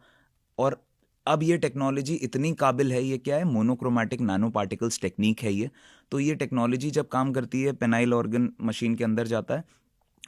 और अब ये टेक्नोलॉजी इतनी काबिल है। ये क्या है, मोनोक्रोमैटिक नैनो पार्टिकल्स टेक्निक है ये। तो ये टेक्नोलॉजी जब काम करती है, पेनाइल ऑर्गन मशीन के अंदर जाता है,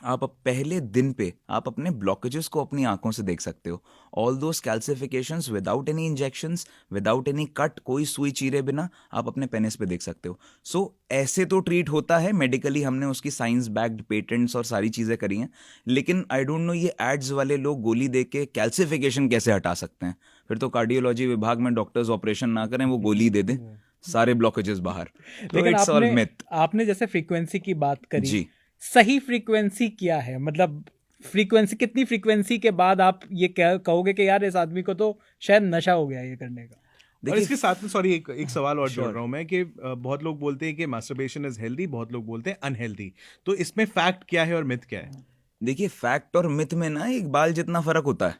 आप पहले दिन पे आप अपने ब्लॉकेजेस को अपनी आंखों से देख सकते हो। All those calcifications without any injections, without any cut, कोई सुई चीरे बिना आप अपने पेनिस पे देख सकते हो। सो ऐसे तो ट्रीट होता है मेडिकली, हमने उसकी साइंस बैक्ड पेटेंट्स और सारी चीजें करी हैं, लेकिन आई डोंट नो ये एड्स वाले लोग गोली दे के कैल्सिफिकेशन कैसे हटा सकते हैं। फिर तो कार्डियोलॉजी विभाग में डॉक्टर्स ऑपरेशन ना करें, वो गोली दे दें, सारे ब्लॉकेजेस बाहर। लेकिन आपने जैसे फ्रीक्वेंसी की बात करी जी, सही फ्रीक्वेंसी क्या है? मतलब फ्रीक्वेंसी, कितनी फ्रीक्वेंसी के बाद आप ये कहोगे कि यार इस आदमी को तो शायद नशा हो गया ये करने का? और इसके साथ में सॉरी एक सवाल और जोड़ रहा हूं मैं कि बहुत लोग बोलते हैं कि मास्टरबेशन इज हेल्दी, बहुत लोग बोलते हैं अनहेल्दी। तो इसमें फैक्ट क्या है और मिथ क्या है? देखिए, फैक्ट और मिथ में ना एक बाल जितना फर्क होता है।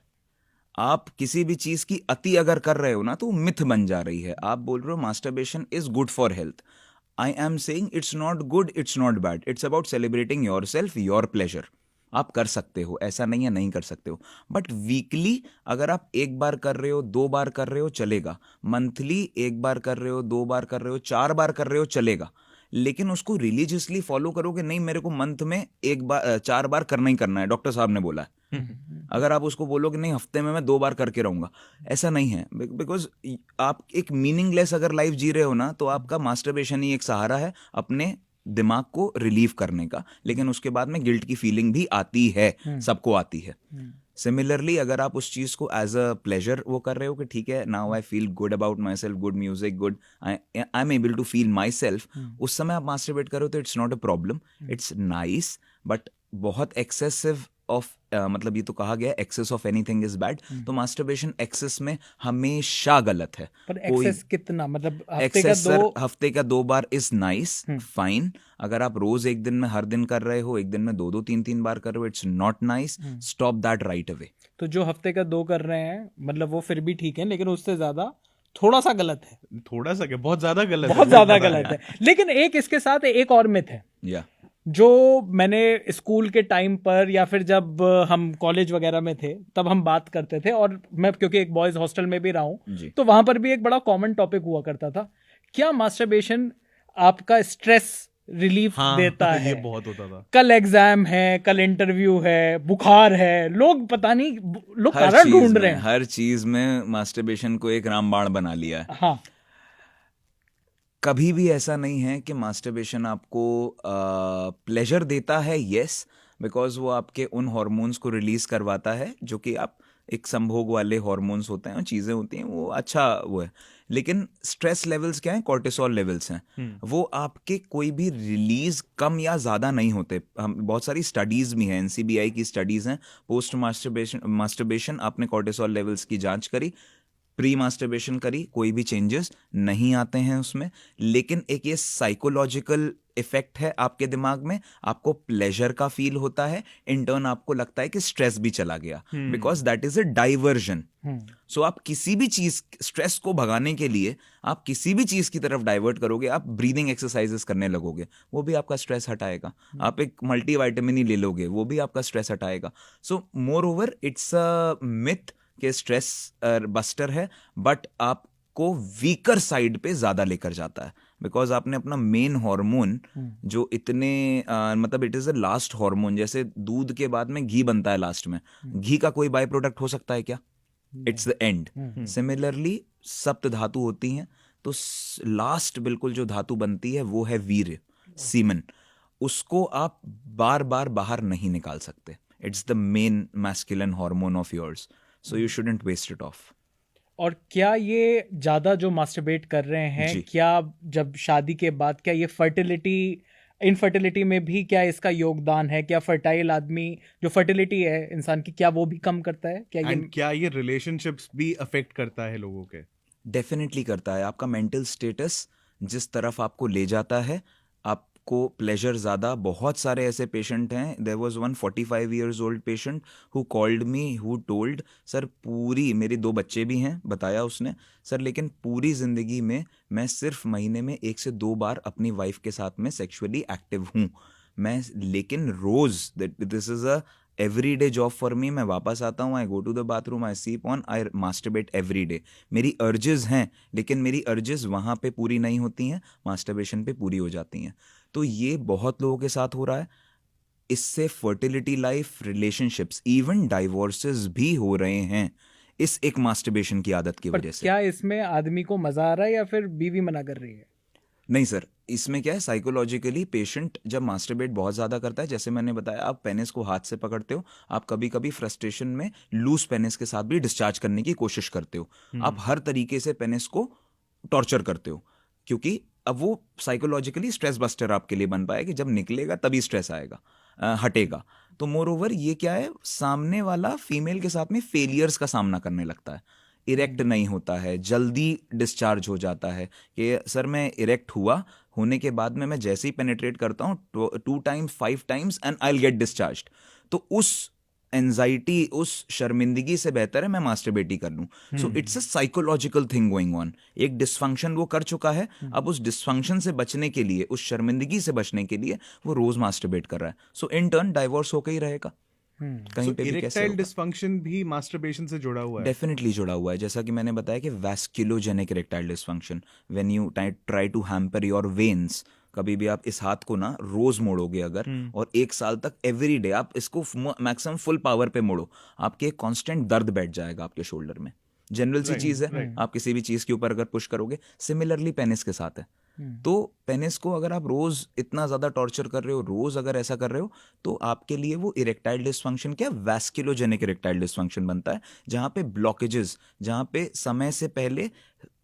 आप किसी भी चीज की अति अगर कर रहे हो ना, तो मिथ बन जा रही है। आप बोल रहे हो masturbation is good for health, I am saying it's not good, it's not bad. It's about celebrating yourself, your pleasure. आप कर सकते हो, ऐसा नहीं है नहीं कर सकते हो, बट वीकली अगर आप एक बार कर रहे हो, 2 बार कर रहे हो चलेगा, मंथली एक बार कर रहे हो, 2 बार कर रहे हो, 4 बार कर रहे हो चलेगा, लेकिन उसको रिलीजियसली फॉलो करोगे नहीं, मेरे को मंथ में 4 बार करना ही करना है, डॉक्टर साहब ने बोला है। अगर आप उसको बोलोगे नहीं हफ्ते में मैं 2 बार करके रहूंगा, ऐसा नहीं है, बिकॉज आप एक मीनिंगलेस अगर लाइफ जी रहे हो ना, तो आपका मास्टरबेशन ही एक सहारा है अपने दिमाग को रिलीव करने का, लेकिन उसके बाद में गिल्ट की फीलिंग भी आती है, सबको आती है। सिमिलरली अगर आप उस चीज को एज अ प्लेजर वो कर रहे हो कि ठीक है now I feel good about myself, good music, good I am able to feel myself, उस समय आप मास्टरबेट करो तो it's not a problem, it's nice, but बहुत एक्सेसिव ऑफ मतलब ये तो कहा गया excess of anything is bad, तो मास्टरबेशन एक्सेस में हमेशा गलत है। पर एक्सेस कितना, मतलब हफ्ते का 2 बार इज नाइस, फाइन। अगर आप रोज एक दिन में हर दिन कर रहे हो, एक दिन में 2-2 3-3 बार कर रहे हो, it's not nice, stop that right away. तो जो हफ्ते का 2 कर रहे हैं मतलब वो फिर भी ठीक है, लेकिन उससे ज्यादा थोड़ा सा गलत है, थोड़ा सा क्या, बहुत ज्यादा गलत है, बहुत ज्यादा गलत है। लेकिन एक इसके साथ एक और मिथ है या जो मैंने स्कूल के टाइम पर या फिर जब हम कॉलेज वगैरह में थे तब हम बात करते थे, और मैं क्योंकि एक बॉयज हॉस्टल में भी रहा हूं तो वहां पर भी एक बड़ा कॉमन टॉपिक हुआ करता था, क्या मास्टरबेशन आपका स्ट्रेस रिलीफ देता है? ये बहुत होता था। कल एग्जाम है, कल इंटरव्यू है, बुखार है, लोग पता नहीं, लोग कारण ढूंढ रहे हैं, हर चीज में मास्टरबेशन को एक रामबाण बना लिया है। हाँ, कभी भी ऐसा नहीं है कि मास्टरबेशन आपको प्लेजर देता है, यस, बिकॉज वो आपके उन हार्मोन्स को रिलीज करवाता है जो कि आप एक संभोग वाले हार्मोन्स होते हैं और चीज़ें होती हैं, वो अच्छा वो है, लेकिन स्ट्रेस लेवल्स क्या है, कॉर्टिसोल लेवल्स हैं, वो आपके कोई भी रिलीज कम या ज़्यादा नहीं होते। हम बहुत सारी स्टडीज़ भी हैं, NCBI की स्टडीज़ हैं, पोस्ट मास्टरबेशन आपने कॉर्टिसोल लेवल्स की जांच करी, प्री मास्टरबेशन करी, कोई भी चेंजेस नहीं आते हैं उसमें, लेकिन एक ये साइकोलॉजिकल इफेक्ट है आपके दिमाग में, आपको प्लेजर का फील होता है, इन टर्न आपको लगता है कि स्ट्रेस भी चला गया, because that is a diversion. So आप किसी भी चीज, स्ट्रेस को भगाने के लिए आप किसी भी चीज की तरफ डाइवर्ट करोगे, आप ब्रीदिंग एक्सरसाइजेस करने लगोगे, वो भी आपका स्ट्रेस हटाएगा, आप एक मल्टीविटामिन ही ले लोगे, वो भी आपका स्ट्रेस हटाएगा। So moreover it's a myth के स्ट्रेस बस्टर है, बट आपको वीकर साइड पे ज्यादा लेकर जाता है, बिकॉज आपने अपना मेन हार्मोन जो इतने मतलब it is a last hormone, जैसे दूध के बाद में घी बनता है लास्ट में, घी का कोई बाय प्रोडक्ट हो सकता है क्या? It's the end. सिमिलरली सप्त धातु होती हैं, तो लास्ट बिल्कुल जो धातु बनती है वो है वीर्य, सीमन, उसको आप बार बार बाहर नहीं निकाल सकते, it's the main masculine hormone of yours, so you shouldn't waste it off. और क्या ये ज्यादा जो मास्टरबेट कर रहे हैं, क्या जब शादी के बाद, क्या ये फर्टिलिटी, इनफर्टिलिटी में भी क्या इसका योगदान है? क्या फर्टाइल आदमी, जो फर्टिलिटी है इंसान की, क्या वो भी कम करता है? क्या ये रिलेशनशिप्स भी अफेक्ट करता है लोगों के? डेफिनेटली करता है। आपका मेंटल स्टेटस जिस तरफ आपको ले जाता है, आपको प्लेजर ज़्यादा। बहुत सारे ऐसे पेशेंट हैं, there was one 45 years old patient who called me, who told, sir पूरी, मेरी 2 बच्चे भी हैं, बताया उसने, सर लेकिन पूरी ज़िंदगी में मैं सिर्फ महीने में 1 से 2 बार अपनी वाइफ के साथ में सेक्सुअली एक्टिव हूँ मैं, लेकिन रोज़, this is a every day job for me, मैं वापस आता हूँ, I go to the bathroom, I sleep on, I masturbate every day. मेरी अर्जेस हैं, लेकिन मेरी अर्जेस वहाँ पे पूरी नहीं होती हैं, मास्टरबेशन पे पूरी हो जाती हैं। तो ये बहुत लोगों के साथ हो रहा है, इससे फर्टिलिटी लाइफ, रिलेशनशिप्स, इवन डाइवोर्सेस भी हो रहे हैं इस एक मास्टरबेशन की आदत की वजह से। क्या इसमें आदमी को मजा आ रहा है या फिर बीवी मना कर रही है? नहीं सर, इसमें क्या है, साइकोलॉजिकली पेशेंट जब मास्टरबेट बहुत ज़्यादा करता है, जैसे मैंने बताया, आप पेनिस को हाथ से पकड़ते हो, आप कभी कभी फ्रस्ट्रेशन में लूज पेनिस के साथ भी डिस्चार्ज करने की कोशिश करते हो, आप हर तरीके से पेनिस को टॉर्चर करते हो, क्योंकि अब वो साइकोलॉजिकली स्ट्रेस बस्टर आपके लिए बन पाया कि जब निकलेगा तभी स्ट्रेस आएगा, हटेगा। तो मोर ओवर ये क्या है, सामने वाला फीमेल के साथ में फेलियर्स का सामना करने लगता है, इरेक्ट नहीं होता है, जल्दी डिस्चार्ज हो जाता है कि सर मैं इरेक्ट हुआ, होने के बाद में मैं जैसे ही पेनिट्रेट करता हूँ 2 times 5 times and I will get discharge. तो उस एंजाइटी, उस शर्मिंदगी से बेहतर है मैं मास्टरबेट ही कर लूं. So it's a psychological thing going on. एक डिस्फंक्शन वो कर चुका है, अब उस डिस्फंक्शन से बचने के लिए, उस शर्मिंदगी से बचने के लिए वो रोज मास्टरबेट कर रहा है. सो इन टर्न डाइवोर्स होकर ही रहेगा. कहीं पे भी कैसे इरेक्टाइल होगा. डिस्फंक्शन भी मास्टरबेशन से जुड़ा हुआ है. डेफिनेटली जुड़ा हुआ है. जैसा कि मैंने बताया कि vasculogenic erectile dysfunction, when you try to hamper your veins. कभी भी आप इस हाथ को ना रोज मोड़ोगे अगर, और 1 साल तक एवरी डे आप इसको मैक्सिमम फुल पावर पे मोड़ो, आपके एक कांस्टेंट दर्द बैठ जाएगा आपके शोल्डर में. जनरल सी चीज है. आप किसी भी चीज के ऊपर अगर पुश करोगे, सिमिलरली पेनिस के साथ है. तो पेनिस को अगर आप रोज इतना ज्यादा टॉर्चर कर रहे हो, रोज अगर ऐसा कर रहे हो, तो आपके लिए वो इरेक्टाइल डिस्फंक्शन क्या, वैस्कुलोजेनिक इरेक्टाइल डिस्फंक्शन बनता है, जहां पे ब्लॉकेजेस, जहां पे समय से पहले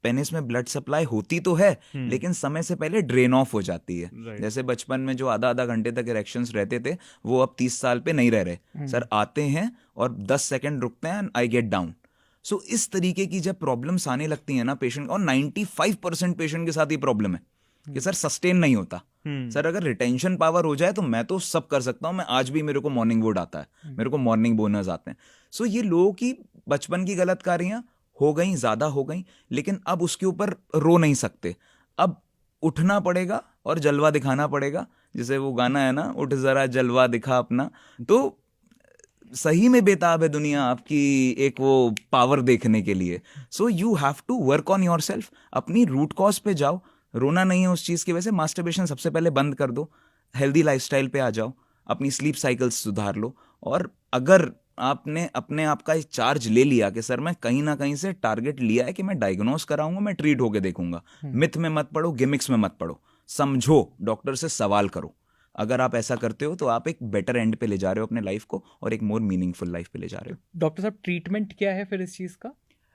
पेनिस में ब्लड सप्लाई होती तो है, लेकिन समय से पहले ड्रेन ऑफ हो जाती है. जैसे बचपन में जो आधा घंटे तक इरेक्शंस रहते थे, वो अब 30 साल पे नहीं रह रहे. सर आते हैं और 10 सेकंड रुकते हैं, आई गेट डाउन. सो इस तरीके की जब प्रॉब्लम्स आने लगती हैं ना पेशेंट, और 95% पेशेंट के साथ ये प्रॉब्लम है कि सर सस्टेन नहीं होता. सर अगर रिटेंशन पावर हो जाए तो मैं तो सब कर सकता हूं. मैं आज भी, मेरे को मॉर्निंग वुड आता है, मेरे को मॉर्निंग बोनस आते हैं. सो ये लोगों की बचपन की गलतकारियां हो गई, ज्यादा हो गई, लेकिन अब उसके ऊपर रो नहीं सकते. अब उठना पड़ेगा और जलवा दिखाना पड़ेगा. जैसे वो गाना है ना, उठ जरा जलवा दिखा अपना. तो सही में बेताब है दुनिया आपकी एक वो पावर देखने के लिए. So you have to work on yourself. अपनी रूट कॉज पे जाओ. रोना नहीं है उस चीज की वजह से. मास्टरबेशन सबसे पहले बंद कर दो. हेल्दी लाइफस्टाइल पे आ जाओ. अपनी स्लीप साइकिल्स सुधार लो. और अगर आपने अपने आप का चार्ज ले लिया कि सर मैं कहीं ना कहीं से टारगेट लिया है कि मैं डायग्नोस कराऊंगा, मैं ट्रीट होके देखूंगा, मिथ में मत पड़ो, गिमिक्स में मत पड़ो. समझो, डॉक्टर से सवाल करो. अगर आप ऐसा करते हो तो आप एक बेटर एंड पे ले जा रहे हो अपने लाइफ को, और एक मोर मीनिंगफुल लाइफ पे ले जा रहे हो. डॉक्टर साहब, ट्रीटमेंट क्या है फिर इस चीज का?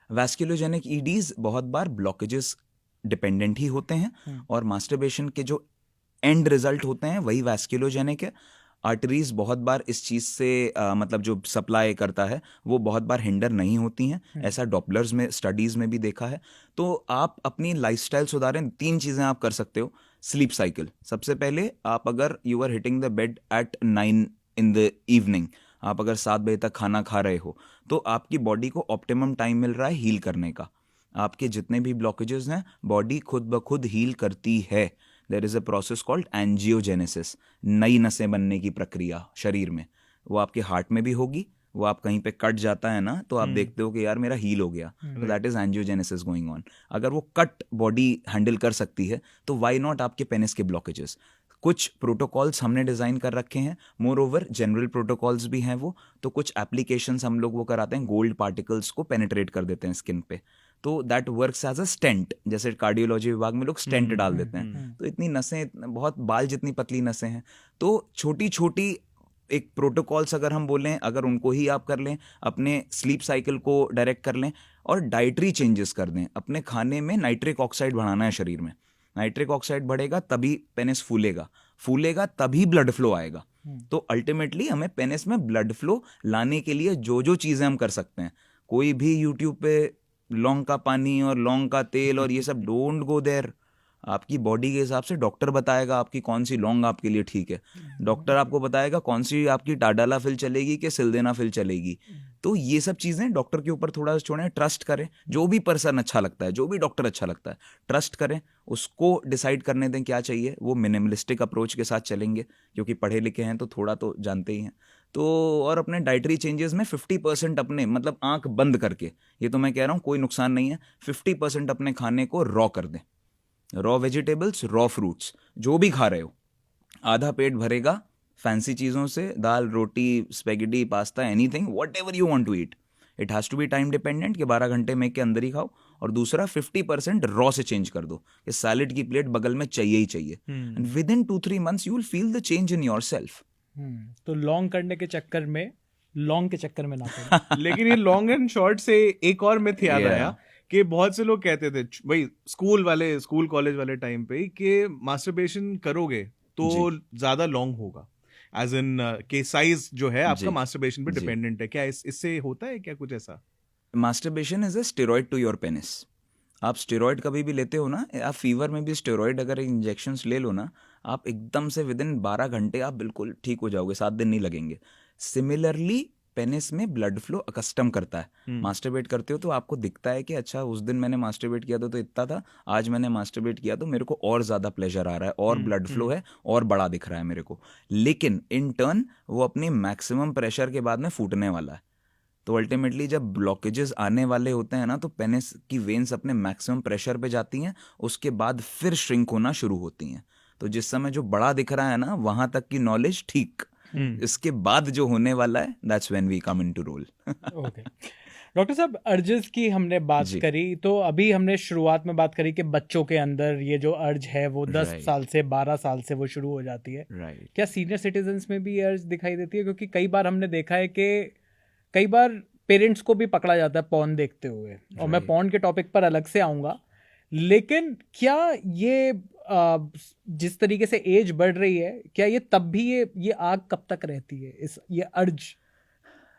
वैस्कुलोजेनिक ईडीज बहुत बार ब्लॉकेजेस डिपेंडेंट ही होते हैं, और मास्टरबेशन के जो एंड रिजल्ट होते हैं वही वैस्कुलोजेनिक है. आर्टरीज बहुत बार इस चीज से मतलब जो सप्लाई करता है वो बहुत बार हिंडर नहीं होती हैं. ऐसा डॉपलर्स में, स्टडीज में भी देखा है. तो आप अपनी लाइफस्टाइल सुधारें. 3 चीजें आप कर सकते हो. स्लीप साइकिल, सबसे पहले आप अगर you are hitting the bed at 9 in the evening, आप अगर 7 बजे तक खाना खा रहे हो, तो आपकी बॉडी को ऑप्टिमम टाइम मिल रहा है हील करने का. आपके जितने भी ब्लॉकेजेस हैं बॉडी खुद ब खुद हील करती है. There is a process called angiogenesis, नई नसें बनने की प्रक्रिया शरीर में. वो आपके हार्ट में भी होगी. वो आप कहीं पे कट जाता है ना, तो आप देखते हो कि यार मेरा हील हो गया. तो that is angiogenesis going on. अगर वो कट बॉडी हैंडल कर सकती है, तो वाई नॉट आपके पेनिस के ब्लॉकेजेस. कुछ प्रोटोकॉल्स हमने डिजाइन कर रखे हैं. मोर ओवर जनरल प्रोटोकॉल्स भी हैं वो. तो कुछ एप्लीकेशंस हम लोग वो कराते हैं, गोल्ड पार्टिकल्स को पेनिट्रेट कर देते हैं स्किन पे. तो that works as a stent. जैसे कार्डियोलॉजी विभाग में लोग स्टेंट डाल देते हैं. तो इतनी नसें, बहुत बाल जितनी पतली नसें हैं. तो छोटी छोटी एक प्रोटोकॉल्स अगर हम बोलें, अगर उनको ही आप कर लें, अपने स्लीप साइकिल को डायरेक्ट कर लें, और डाइटरी चेंजेस कर दें. अपने खाने में नाइट्रिक ऑक्साइड बढ़ाना है शरीर में. नाइट्रिक ऑक्साइड बढ़ेगा तभी पेनिस फूलेगा, फूलेगा तभी ब्लड फ्लो आएगा. तो अल्टीमेटली हमें पेनिस में ब्लड फ्लो लाने के लिए जो जो चीजें हम कर सकते हैं, कोई भी यूट्यूब पे लौंग का पानी और लौंग का तेल और ये सब, डोंट गो देयर. आपकी बॉडी के हिसाब से डॉक्टर बताएगा आपकी कौन सी लौंग आपके लिए ठीक है. डॉक्टर आपको बताएगा कौन सी आपकी टाडालाफिल चलेगी कि सिल्देनाफिल चलेगी. तो ये सब चीजें डॉक्टर के ऊपर थोड़ा छोड़ें. ट्रस्ट करें. जो भी पर्सन अच्छा लगता है, जो भी डॉक्टर अच्छा लगता है, ट्रस्ट करें. उसको डिसाइड करने दें क्या चाहिए. वो मिनिमलिस्टिक अप्रोच के साथ चलेंगे, क्योंकि पढ़े लिखे हैं तो थोड़ा तो जानते ही हैं. तो और अपने डाइटरी चेंजेस में 50% अपने, मतलब आंख बंद करके, ये तो मैं कह रहा हूँ कोई नुकसान नहीं है, 50% अपने खाने को रॉ कर दें. रॉ वेजिटेबल्स, रॉ फ्रूट्स, जो भी खा रहे हो. आधा पेट भरेगा फैंसी चीज़ों से, dal roti spaghetti pasta anything whatever you want to eat. It has to be time dependent कि 12 घंटे में के अंदर ही खाओ. और दूसरा 50% रॉ से चेंज कर दो कि सैलेड की प्लेट बगल में चाहिए ही चाहिए. And with in 2-3 months you will feel the change in your self. तो लॉन्ग करने के चक्कर में, लॉन्ग के चक्कर में ना पड़े. लेकिन ये लॉन्ग एंड शॉर्ट से एक और मिथ याद आया कि बहुत से लोग कहते थे भाई स्कूल कॉलेज वाले टाइम पे कि मास्टरबेशन करोगे तो ज्यादा लॉन्ग होगा, एज इन के साइज जो है आपका मास्टरबेशन पे डिपेंडेंट है. क्या इससे होता है क्या कुछ ऐसा? Masturbation is a steroid to your penis. आप स्टेरॉइड कभी भी लेते हो ना, आप फीवर में भी स्टेरॉइड अगर इंजेक्शंस ले लो ना, आप एकदम से विद इन 12 घंटे आप बिल्कुल ठीक हो जाओगे. 7 दिन नहीं लगेंगे. सिमिलरली पेनिस में ब्लड फ्लो अकस्टम करता है। मास्टरबेट करते हो तो आपको दिखता है कि अच्छा उस दिन मैंने मास्टरबेट किया था तो इतना था, आज मैंने मास्टरबेट किया तो मेरे को और ज़्यादा प्लेजर आ रहा है और ब्लड फ्लो है और बड़ा दिख रहा है मेरे को। लेकिन इन टर्न वो अपनी मैक्सिमम प्रेशर के बाद में फूटने वाला है। तो अल्टीमेटली जब ब्लॉकेजेस आने वाले होते हैं ना तो पेनिस की वेन्स अपने मैक्सिमम प्रेशर पे जाती हैं, उसके बाद फिर श्रिंक होना शुरू होती हैं। तो जिस समय जो बड़ा दिख रहा है ना वहां तक की नॉलेज ठीक, इसके बाद जो होने वाला है that's when we come into role. Okay doctor साहब, अर्जेस की हमने बात जी। करी, तो अभी हमने शुरुआत में बात करी कि बच्चों के अंदर ये जो अर्ज है वो 10 Right. साल से 12 साल से वो शुरू हो जाती है। राइट। क्या सीनियर सिटीजन्स में भी ये अर्ज दिखाई देती है? क्योंकि कई बार हमने देखा है कि कई बार पेरेंट्स को भी पकड़ा जाता है पॉर्न देखते हुए, और मैं Right. पॉर्न के टॉपिक पर अलग से आऊंगा, लेकिन क्या ये जिस तरीके से एज बढ़ रही है, क्या ये तब भी ये आग कब तक रहती है, ये अर्ज?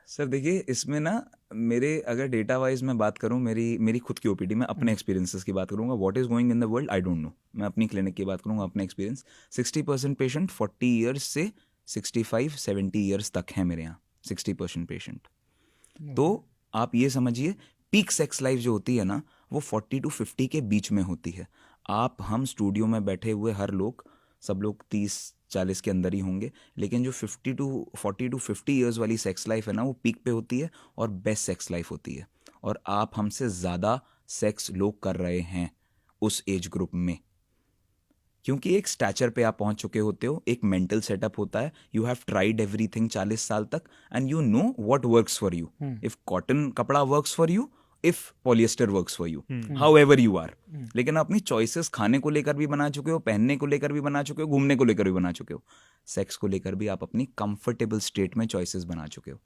सर देखिए, इसमें ना मेरे अगर डेटा वाइज मैं बात करूं, मेरी खुद की ओपीडी में अपने एक्सपीरियंसेस की बात करूंगा। What is going in the world I don't know, मैं अपनी क्लिनिक की बात करूंगा, अपने एक्सपीरियंस। 60% पेशेंट 40 ईयर्स से 65-70 ईयर्स तक है मेरे यहाँ, 60% पेशेंट। तो आप ये समझिए पीक सेक्स लाइफ जो होती है ना वो 40 to 50 के बीच में होती है। आप हम स्टूडियो में बैठे हुए हर लोग, सब लोग 30-40 के अंदर ही होंगे, लेकिन जो 40 to 50 ईयर्स वाली सेक्स लाइफ है ना वो पीक पे होती है और बेस्ट सेक्स लाइफ होती है। और आप हमसे ज़्यादा सेक्स लोग कर रहे हैं उस एज ग्रुप में, क्योंकि एक स्टैचर पे आप पहुंच चुके होते हो, एक मेंटल सेटअप होता है, यू हैव ट्राइड एवरीथिंग 40 साल तक and you know what works for you. If cotton कपड़ा works for you, if polyester works for you, however you are. लेकिन अपनी चॉइसेस खाने को लेकर भी बना चुके हो, पहनने को लेकर भी बना चुके हो, घूमने को लेकर भी बना चुके हो, सेक्स को लेकर भी आप अपनी कंफर्टेबल स्टेट में चॉइसेस बना चुके हो।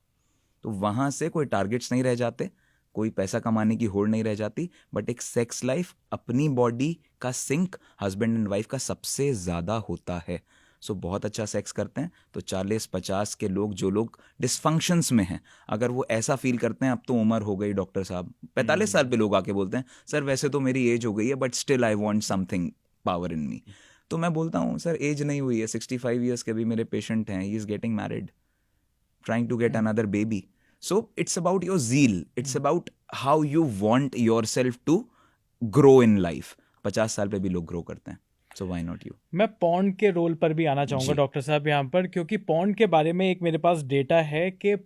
तो वहां से कोई टारगेट्स नहीं रह जाते, कोई पैसा कमाने की होड़ नहीं रह जाती, बट एक सेक्स लाइफ अपनी बॉडी का सिंक हस्बैंड एंड वाइफ का सबसे ज़्यादा होता है। सो बहुत अच्छा सेक्स करते हैं। तो 40-50 के लोग, जो लोग डिस्फंक्शंस में हैं, अगर वो ऐसा फील करते हैं अब तो उम्र हो गई डॉक्टर साहब, 45 साल पे लोग आके बोलते हैं सर वैसे तो मेरी एज हो गई है but still I want something power in me. तो मैं बोलता हूँ सर एज नहीं हुई है, 65 ईयर्स के भी मेरे पेशेंट हैं, he is getting married, trying to get another baby. So it's about your zeal. It's about how you want yourself to grow in life. 50 साल पे भी लोग ग्रो करते हैं, so why not you? मैं पॉर्न के role पर भी आना चाहूंगा जी। डॉक्टर साहब यहाँ पर, क्योंकि पॉर्न के बारे में एक मेरे पास डेटा है कि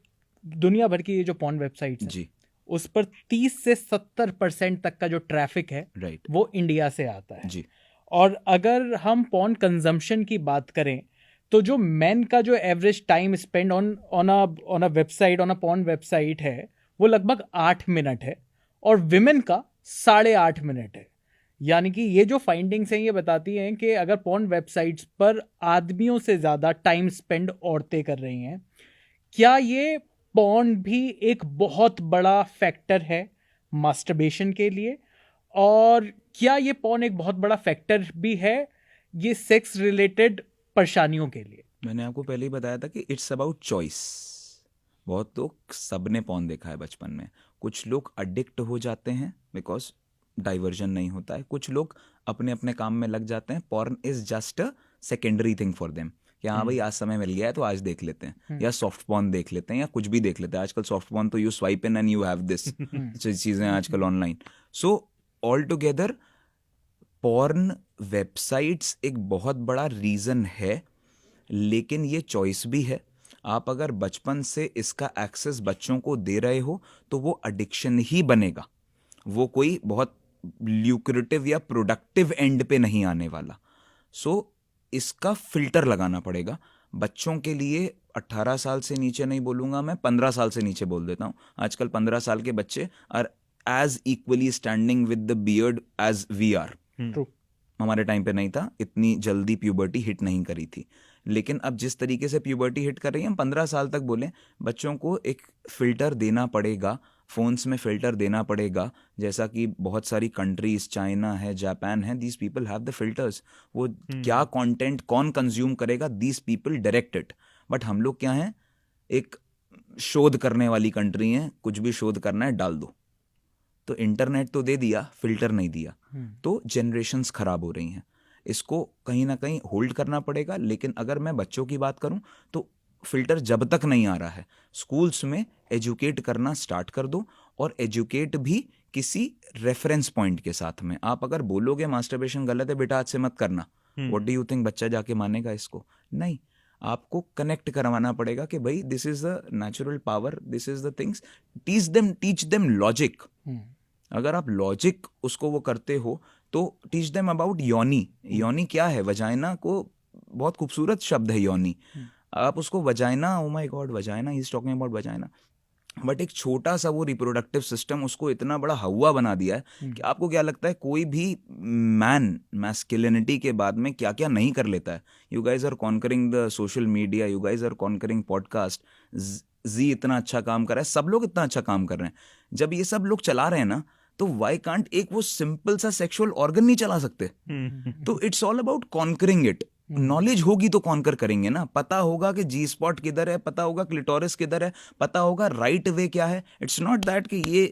दुनिया भर की ये जो पॉर्न वेबसाइट्स हैं जी। उस पर 30 से 70% तक का जो ट्रैफिक है राइट। वो इंडिया से आता है। जी। और अगर हम पॉर्न कंजम्पशन की बात करें तो जो मेन का जो average time spend on a website, on a porn website है वो लगभग 8 मिनट है, और विमेन का 8.5 मिनट है। यानी कि ये जो फाइंडिंग्स हैं ये बताती हैं कि अगर पॉर्न वेबसाइट्स पर आदमियों से ज़्यादा टाइम स्पेंड औरतें कर रही हैं, क्या ये पॉर्न भी एक बहुत बड़ा फैक्टर है मास्टरबेशन के लिए? और क्या ये पॉर्न एक बहुत बड़ा फैक्टर भी है ये सेक्स रिलेटेड परेशानियों के लिए? मैंने आपको पहले ही बताया था कि इट्स अबाउट चॉइस। बहुत लोग, सबने पॉर्न देखा है बचपन में, कुछ लोग अडिक्ट हो जाते हैं बिकॉज डाइवर्जन नहीं होता है, कुछ लोग अपने अपने काम में लग जाते हैं, porn is just a secondary thing for them कि हाँ भाई आज समय मिल गया है तो आज देख लेते हैं, या सॉफ्ट पॉर्न देख लेते हैं, या कुछ भी देख लेते हैं। आजकल सॉफ्ट पॉर्न तो you swipe in and you have this चीज़ें आजकल online. So all together porn websites एक बहुत बड़ा रीज़न है, लेकिन ये चॉइस भी है। आप अगर बचपन से इसका एक्सेस बच्चों को दे रहे हो तो वो एडिक्शन ही बनेगा, वो कोई बहुत ल्यूक्रेटिव या प्रोडक्टिव एंड पे नहीं आने वाला। सो इसका फिल्टर लगाना पड़ेगा बच्चों के लिए। 18 साल से नीचे नहीं बोलूँगा मैं, 15 साल से नीचे बोल देता हूँ। आजकल 15 साल के बच्चे are as equally standing with the beard as we are. True. हमारे टाइम पे नहीं था, इतनी जल्दी प्यूबर्टी हिट नहीं करी थी, लेकिन अब जिस तरीके से प्यूबर्टी हिट कर रही है, हम 15 साल तक बोलें, बच्चों को एक फ़िल्टर देना पड़ेगा, फ़ोन्स में फ़िल्टर देना पड़ेगा। जैसा कि बहुत सारी कंट्रीज़, चाइना है, जापान है, these people have the filters. वो क्या कंटेंट कौन कंज्यूम करेगा, these people direct it. But हम लोग क्या हैं, एक शोध करने वाली कंट्री हैं, कुछ भी शोध करना है डाल दो। तो इंटरनेट तो दे दिया, फिल्टर नहीं दिया, तो जनरेशन्स खराब हो रही हैं। इसको कहीं ना कहीं होल्ड करना पड़ेगा। लेकिन अगर मैं बच्चों की बात करूं तो फिल्टर जब तक नहीं आ रहा है, स्कूल्स में एजुकेट करना स्टार्ट कर दो, और एजुकेट भी किसी रेफरेंस पॉइंट के साथ में। आप अगर बोलोगे मास्टरबेशन गलत है बेटा, आज से मत करना, व्हाट डू यू थिंक बच्चा जाके मानेगा इसको? नहीं, आपको कनेक्ट करवाना पड़ेगा कि भाई this is the natural power, this is the things, teach them logic. अगर आप लॉजिक उसको वो करते हो तो टीच देम अबाउट योनी। योनी क्या है? वजाइना को बहुत खूबसूरत शब्द है योनी। आप उसको vagina, oh my God vagina, he is talking about vagina, but एक छोटा सा वो रिप्रोडक्टिव सिस्टम उसको इतना बड़ा हवा बना दिया है कि आपको क्या लगता है कोई भी मैन मैस्कुलिनिटी के बाद में क्या क्या नहीं कर लेता है? You guys are conquering the social media, you guys are conquering podcast, जी इतना अच्छा काम कर रहा है, सब लोग इतना अच्छा काम कर रहे हैं। जब ये सब लोग चला रहे हैं ना, तो वाई कांट एक वो सिंपल सा सेक्सुअल ऑर्गन नहीं चला सकते? तो it's all about conquering it. Knowledge होगी तो कॉन्कर करेंगे ना, पता होगा कि जी स्पॉट किधर है, पता होगा क्लिटोरिस किधर है, पता होगा राइट वे क्या है। इट्स नॉट दैट कि ये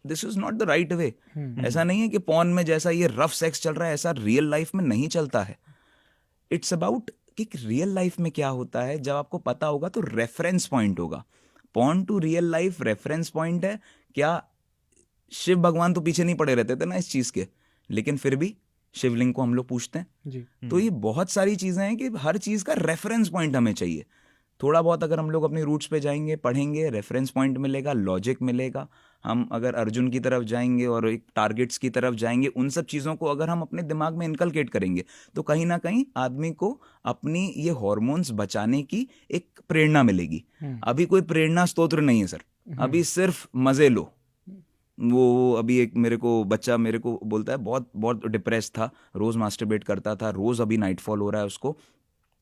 this is not the right way. ऐसा नहीं है कि पॉर्न में जैसा ये रफ सेक्स चल रहा है ऐसा रियल लाइफ में नहीं चलता है। इट्स अबाउट कि रियल लाइफ में क्या होता है। जब आपको पता होगा तो रेफरेंस पॉइंट होगा। Porn to real life reference point है क्या? शिव भगवान तो पीछे नहीं पड़े रहते थे ना इस चीज के, लेकिन फिर भी शिवलिंग को हम लोग पूछते हैं जी। तो ये बहुत सारी चीजें हैं कि हर चीज का रेफरेंस पॉइंट हमें चाहिए। थोड़ा बहुत अगर हम लोग अपनी रूट्स पे जाएंगे, पढ़ेंगे, रेफरेंस पॉइंट मिलेगा, लॉजिक मिलेगा। हम अगर अर्जुन की तरफ जाएंगे और एक टारगेट्स की तरफ जाएंगे, उन सब चीज़ों को अगर हम अपने दिमाग में इनकलकेट करेंगे तो कहीं ना कहीं आदमी को अपनी ये हॉर्मोन्स बचाने की एक प्रेरणा मिलेगी। अभी कोई प्रेरणा स्तोत्र नहीं है सर, अभी सिर्फ मजे लो। वो अभी एक मेरे को बच्चा मेरे को बोलता है बहुत बहुत डिप्रेस था, रोज मास्टरबेट करता था, रोज अभी नाइटफॉल हो रहा है उसको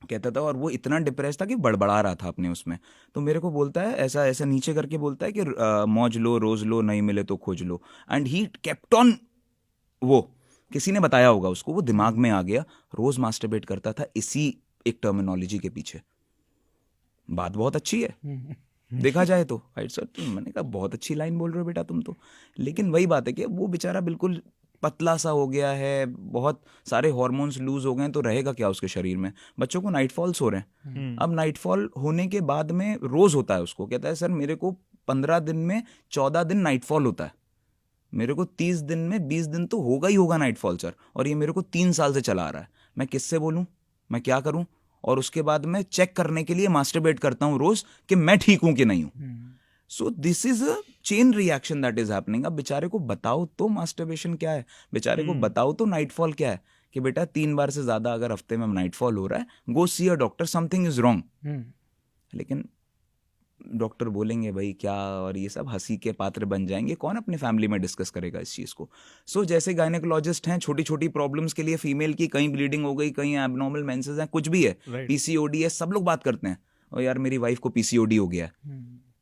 कहता था, और वो इतना डिप्रेस था कि बड़बड़ा रहा था अपने उसमें। तो मेरे को बोलता है ऐसा ऐसा नीचे करके बोलता है कि मौज लो, रोज लो, नहीं मिले तो खोज लो। एंड ही केप्ट ऑन, वो किसी ने बताया होगा उसको, वो दिमाग में आ गया, रोज मास्टरबेट करता था इसी एक टर्मिनोलॉजी के पीछे। बात बहुत अच्छी है देखा जाए तो। राइट सर, मैंने कहा बहुत अच्छी लाइन बोल रहे हो बेटा तुम तो, लेकिन वही बात है कि वो बेचारा बिल्कुल पतला सा हो गया है, बहुत सारे हार्मोन्स लूज हो गए हैं, तो रहेगा क्या उसके शरीर में? बच्चों को नाइटफॉल्स हो रहे हैं। अब नाइटफॉल होने के बाद में रोज होता है उसको, कहता है सर मेरे को 15 दिन में 14 दिन नाइटफॉल होता है, मेरे को 30 दिन में 20 दिन तो होगा ही होगा नाइटफॉल सर, और ये मेरे को 3 साल से चला आ रहा है। मैं किससे बोलूं, मैं क्या करूं? और उसके बाद मैं चेक करने के लिए मास्टरबेट करता हूं रोज कि मैं ठीक हूं कि नहीं हूं। सो this is a chain reaction that is happening. अब बेचारे को बताओ तो मास्टरबेशन क्या है, बेचारे को बताओ तो नाइटफॉल क्या है, कि बेटा 3 बार से ज्यादा अगर हफ्ते में नाइटफॉल हो रहा है, go see a doctor, something is wrong. लेकिन डॉक्टर बोलेंगे भाई क्या, और ये सब हंसी के पात्र बन जाएंगे, कौन अपने फैमिली में डिस्कस करेगा इस चीज़ को। सो जैसे गायनेकोलॉजिस्ट हैं, छोटी छोटी प्रॉब्लम्स के लिए फीमेल की, कहीं ब्लीडिंग हो गई, कहीं एबनॉर्मल मेंसेस हैं, कुछ भी है, पीसीओडी है, सब लोग बात करते हैं, और यार मेरी वाइफ को पीसीओडी हो गया है,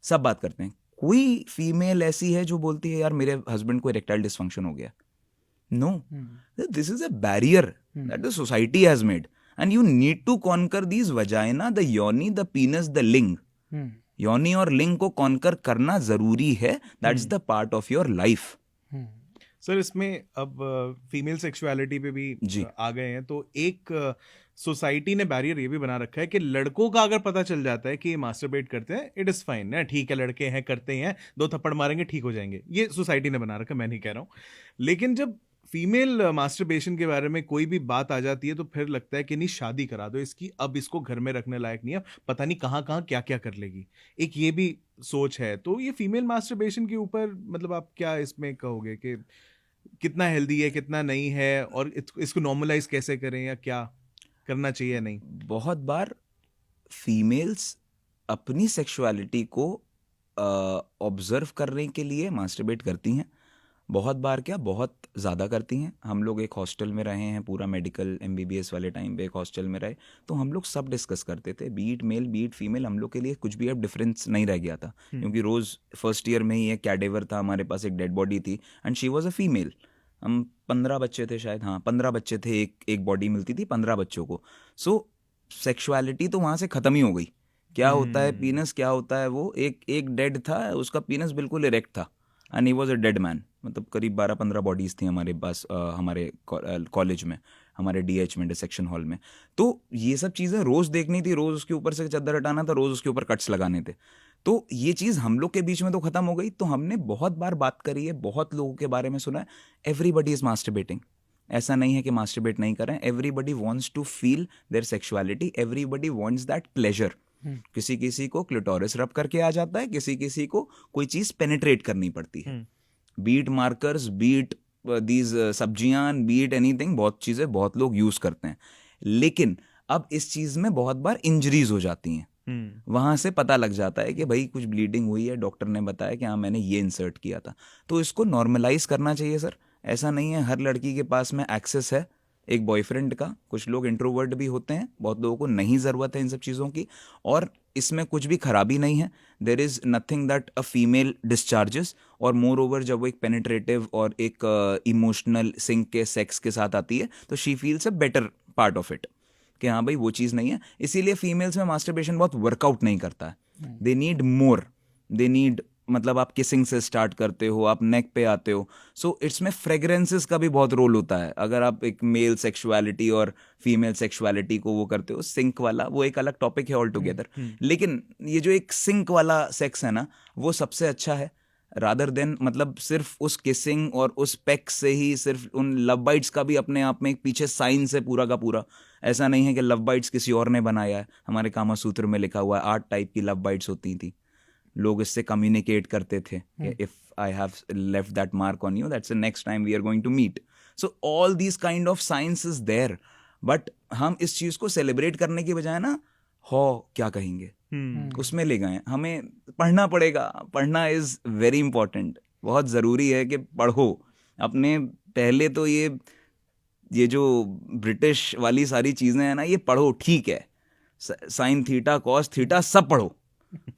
सब बात करते हैं। कोई फीमेल ऐसी है जो बोलती है यार मेरे हस्बैंड को इरेक्टाइल डिसफंक्शन हो गया? No, this is a barrier that the society has made, and you need to conquer these vagina, the योनी, द पीनस, द लिंग। योनी और लिंग को कॉन्कर करना जरूरी है, that's the part of your life. Sir इसमें अब फीमेल सेक्सुअलिटी पे भी आ गए हैं, तो एक सोसाइटी ने बैरियर ये भी बना रखा है कि लड़कों का अगर पता चल जाता है कि मास्टरबेट करते हैं, इट इज फाइन ना, ठीक है लड़के हैं करते हैं, 2 थप्पड़ मारेंगे ठीक हो जाएंगे, ये सोसाइटी ने बना रखा है, मैं नहीं कह रहा हूँ। लेकिन जब फीमेल मास्टरबेशन के बारे में कोई भी बात आ जाती है तो फिर लगता है कि नहीं शादी करा दो इसकी, अब इसको घर में रखने लायक नहीं है, पता नहीं कहाँ कहाँ क्या क्या कर लेगी, एक ये भी सोच है। तो ये फीमेल मास्टरबेशन के ऊपर मतलब आप क्या इसमें कहोगे कि कितना हेल्दी है, कितना नहीं है, और इसको नॉर्मलाइज कैसे करें, या क्या करना चाहिए या नहीं? बहुत बार फीमेल्स अपनी सेक्सुअलिटी को ऑब्जर्व करने के लिए मास्टरबेट करती हैं। बहुत बार क्या, बहुत ज़्यादा करती हैं। हम लोग एक हॉस्टल में रहे हैं, पूरा मेडिकल MBBS वाले टाइम पे एक हॉस्टल में रहे, तो हम लोग सब डिस्कस करते थे, बीट मेल बीट फीमेल, हम लोग के लिए कुछ भी अब डिफरेंस नहीं रह गया था, क्योंकि रोज़ फर्स्ट ईयर में ही एक कैडेवर था हमारे पास, एक डेड बॉडी थी, and she was a female. हम 15 बच्चे थे शायद, हाँ 15 बच्चे थे, एक बॉडी मिलती थी 15 बच्चों को। सो सेक्सुअलिटी तो वहाँ से ख़त्म ही हो गई। क्या होता है पीनस, क्या होता है वो, एक डेड था, उसका पीनस बिल्कुल इरेक्ट था, and he was a dead man. मतलब करीब 12-15 बॉडीज़ थी हमारे पास हमारे कॉलेज में, हमारे DH में, डिसेक्शन हॉल में। तो ये सब चीज़ें रोज़ देखनी थी, रोज़ उसके ऊपर से चादर हटाना था, रोज़ उसके ऊपर कट्स लगाने थे। तो ये चीज़ हम लोग के बीच में तो ख़त्म हो गई। तो हमने बहुत बार बात करी है, बहुत लोगों के बारे में सुना है, एवरीबडी इज़ मास्टरबेटिंग। ऐसा नहीं है कि मास्टरबेट नहीं करें, everybody wants to feel their sexuality, everybody wants that pleasure. किसी किसी को क्लिटोरिस रब करके आ जाता है, किसी किसी को कोई चीज़ पेनिट्रेट करनी पड़ती है। बीट मार्कर्स, बीट दीज सब्जियां, बीट एनीथिंग, बहुत चीज़ें बहुत लोग यूज़ करते हैं। लेकिन अब इस चीज़ में बहुत बार इंजरीज हो जाती हैं। वहाँ से पता लग जाता है कि भाई कुछ ब्लीडिंग हुई है, डॉक्टर ने बताया कि हाँ मैंने ये इंसर्ट किया था। तो इसको नॉर्मलाइज करना चाहिए सर। ऐसा नहीं है हर लड़की के पास में एक्सेस है एक बॉयफ्रेंड का। कुछ लोग इंट्रोवर्ट भी होते हैं, बहुत लोगों को नहीं ज़रूरत है इन सब चीज़ों की, और इसमें कुछ भी खराबी नहीं है। There is nothing that a female discharges. और मोर ओवर जब वो एक पेनिट्रेटिव और एक इमोशनल सिंक के सेक्स के साथ आती है तो she feels a better part of it, कि हाँ भाई वो चीज़ नहीं है। इसीलिए फीमेल्स में मास्टरबेशन बहुत वर्कआउट नहीं करता है। They need more, they need, मतलब आप किसिंग से स्टार्ट करते हो, आप नेक पे आते हो। सो इसमें फ्रेगरेंसेस का भी बहुत रोल होता है। अगर आप एक मेल सेक्सुअलिटी और फीमेल सेक्सुअलिटी को वो करते हो, सिंक वाला, वो एक अलग टॉपिक है ऑल टुगेदर। लेकिन ये जो एक सिंक वाला सेक्स है ना, वो सबसे अच्छा है रादर देन, मतलब सिर्फ उस किसिंग और उस पेक से ही, सिर्फ उन लव बाइट्स का भी अपने आप में एक पीछे साइंस है पूरा का पूरा। ऐसा नहीं है कि लव बाइट्स किसी और ने बनाया है। हमारे कामा सूत्र में लिखा हुआ है 8 टाइप की लव बाइट्स होती थी। लोग इससे कम्युनिकेट करते थे, if I have left that mark on you, that's the next time we are going to meet. So all these kind of science is there, but हम इस चीज को सेलिब्रेट करने की बजाय ना क्या कहेंगे उसमें ले गए। हमें पढ़ना पड़ेगा, पढ़ना इज वेरी इंपॉर्टेंट, बहुत ज़रूरी है कि पढ़ो अपने। पहले तो ये जो ब्रिटिश वाली सारी चीज़ें हैं ना, ये पढ़ो, ठीक है, साइन थीटा कॉस थीटा सब पढ़ो,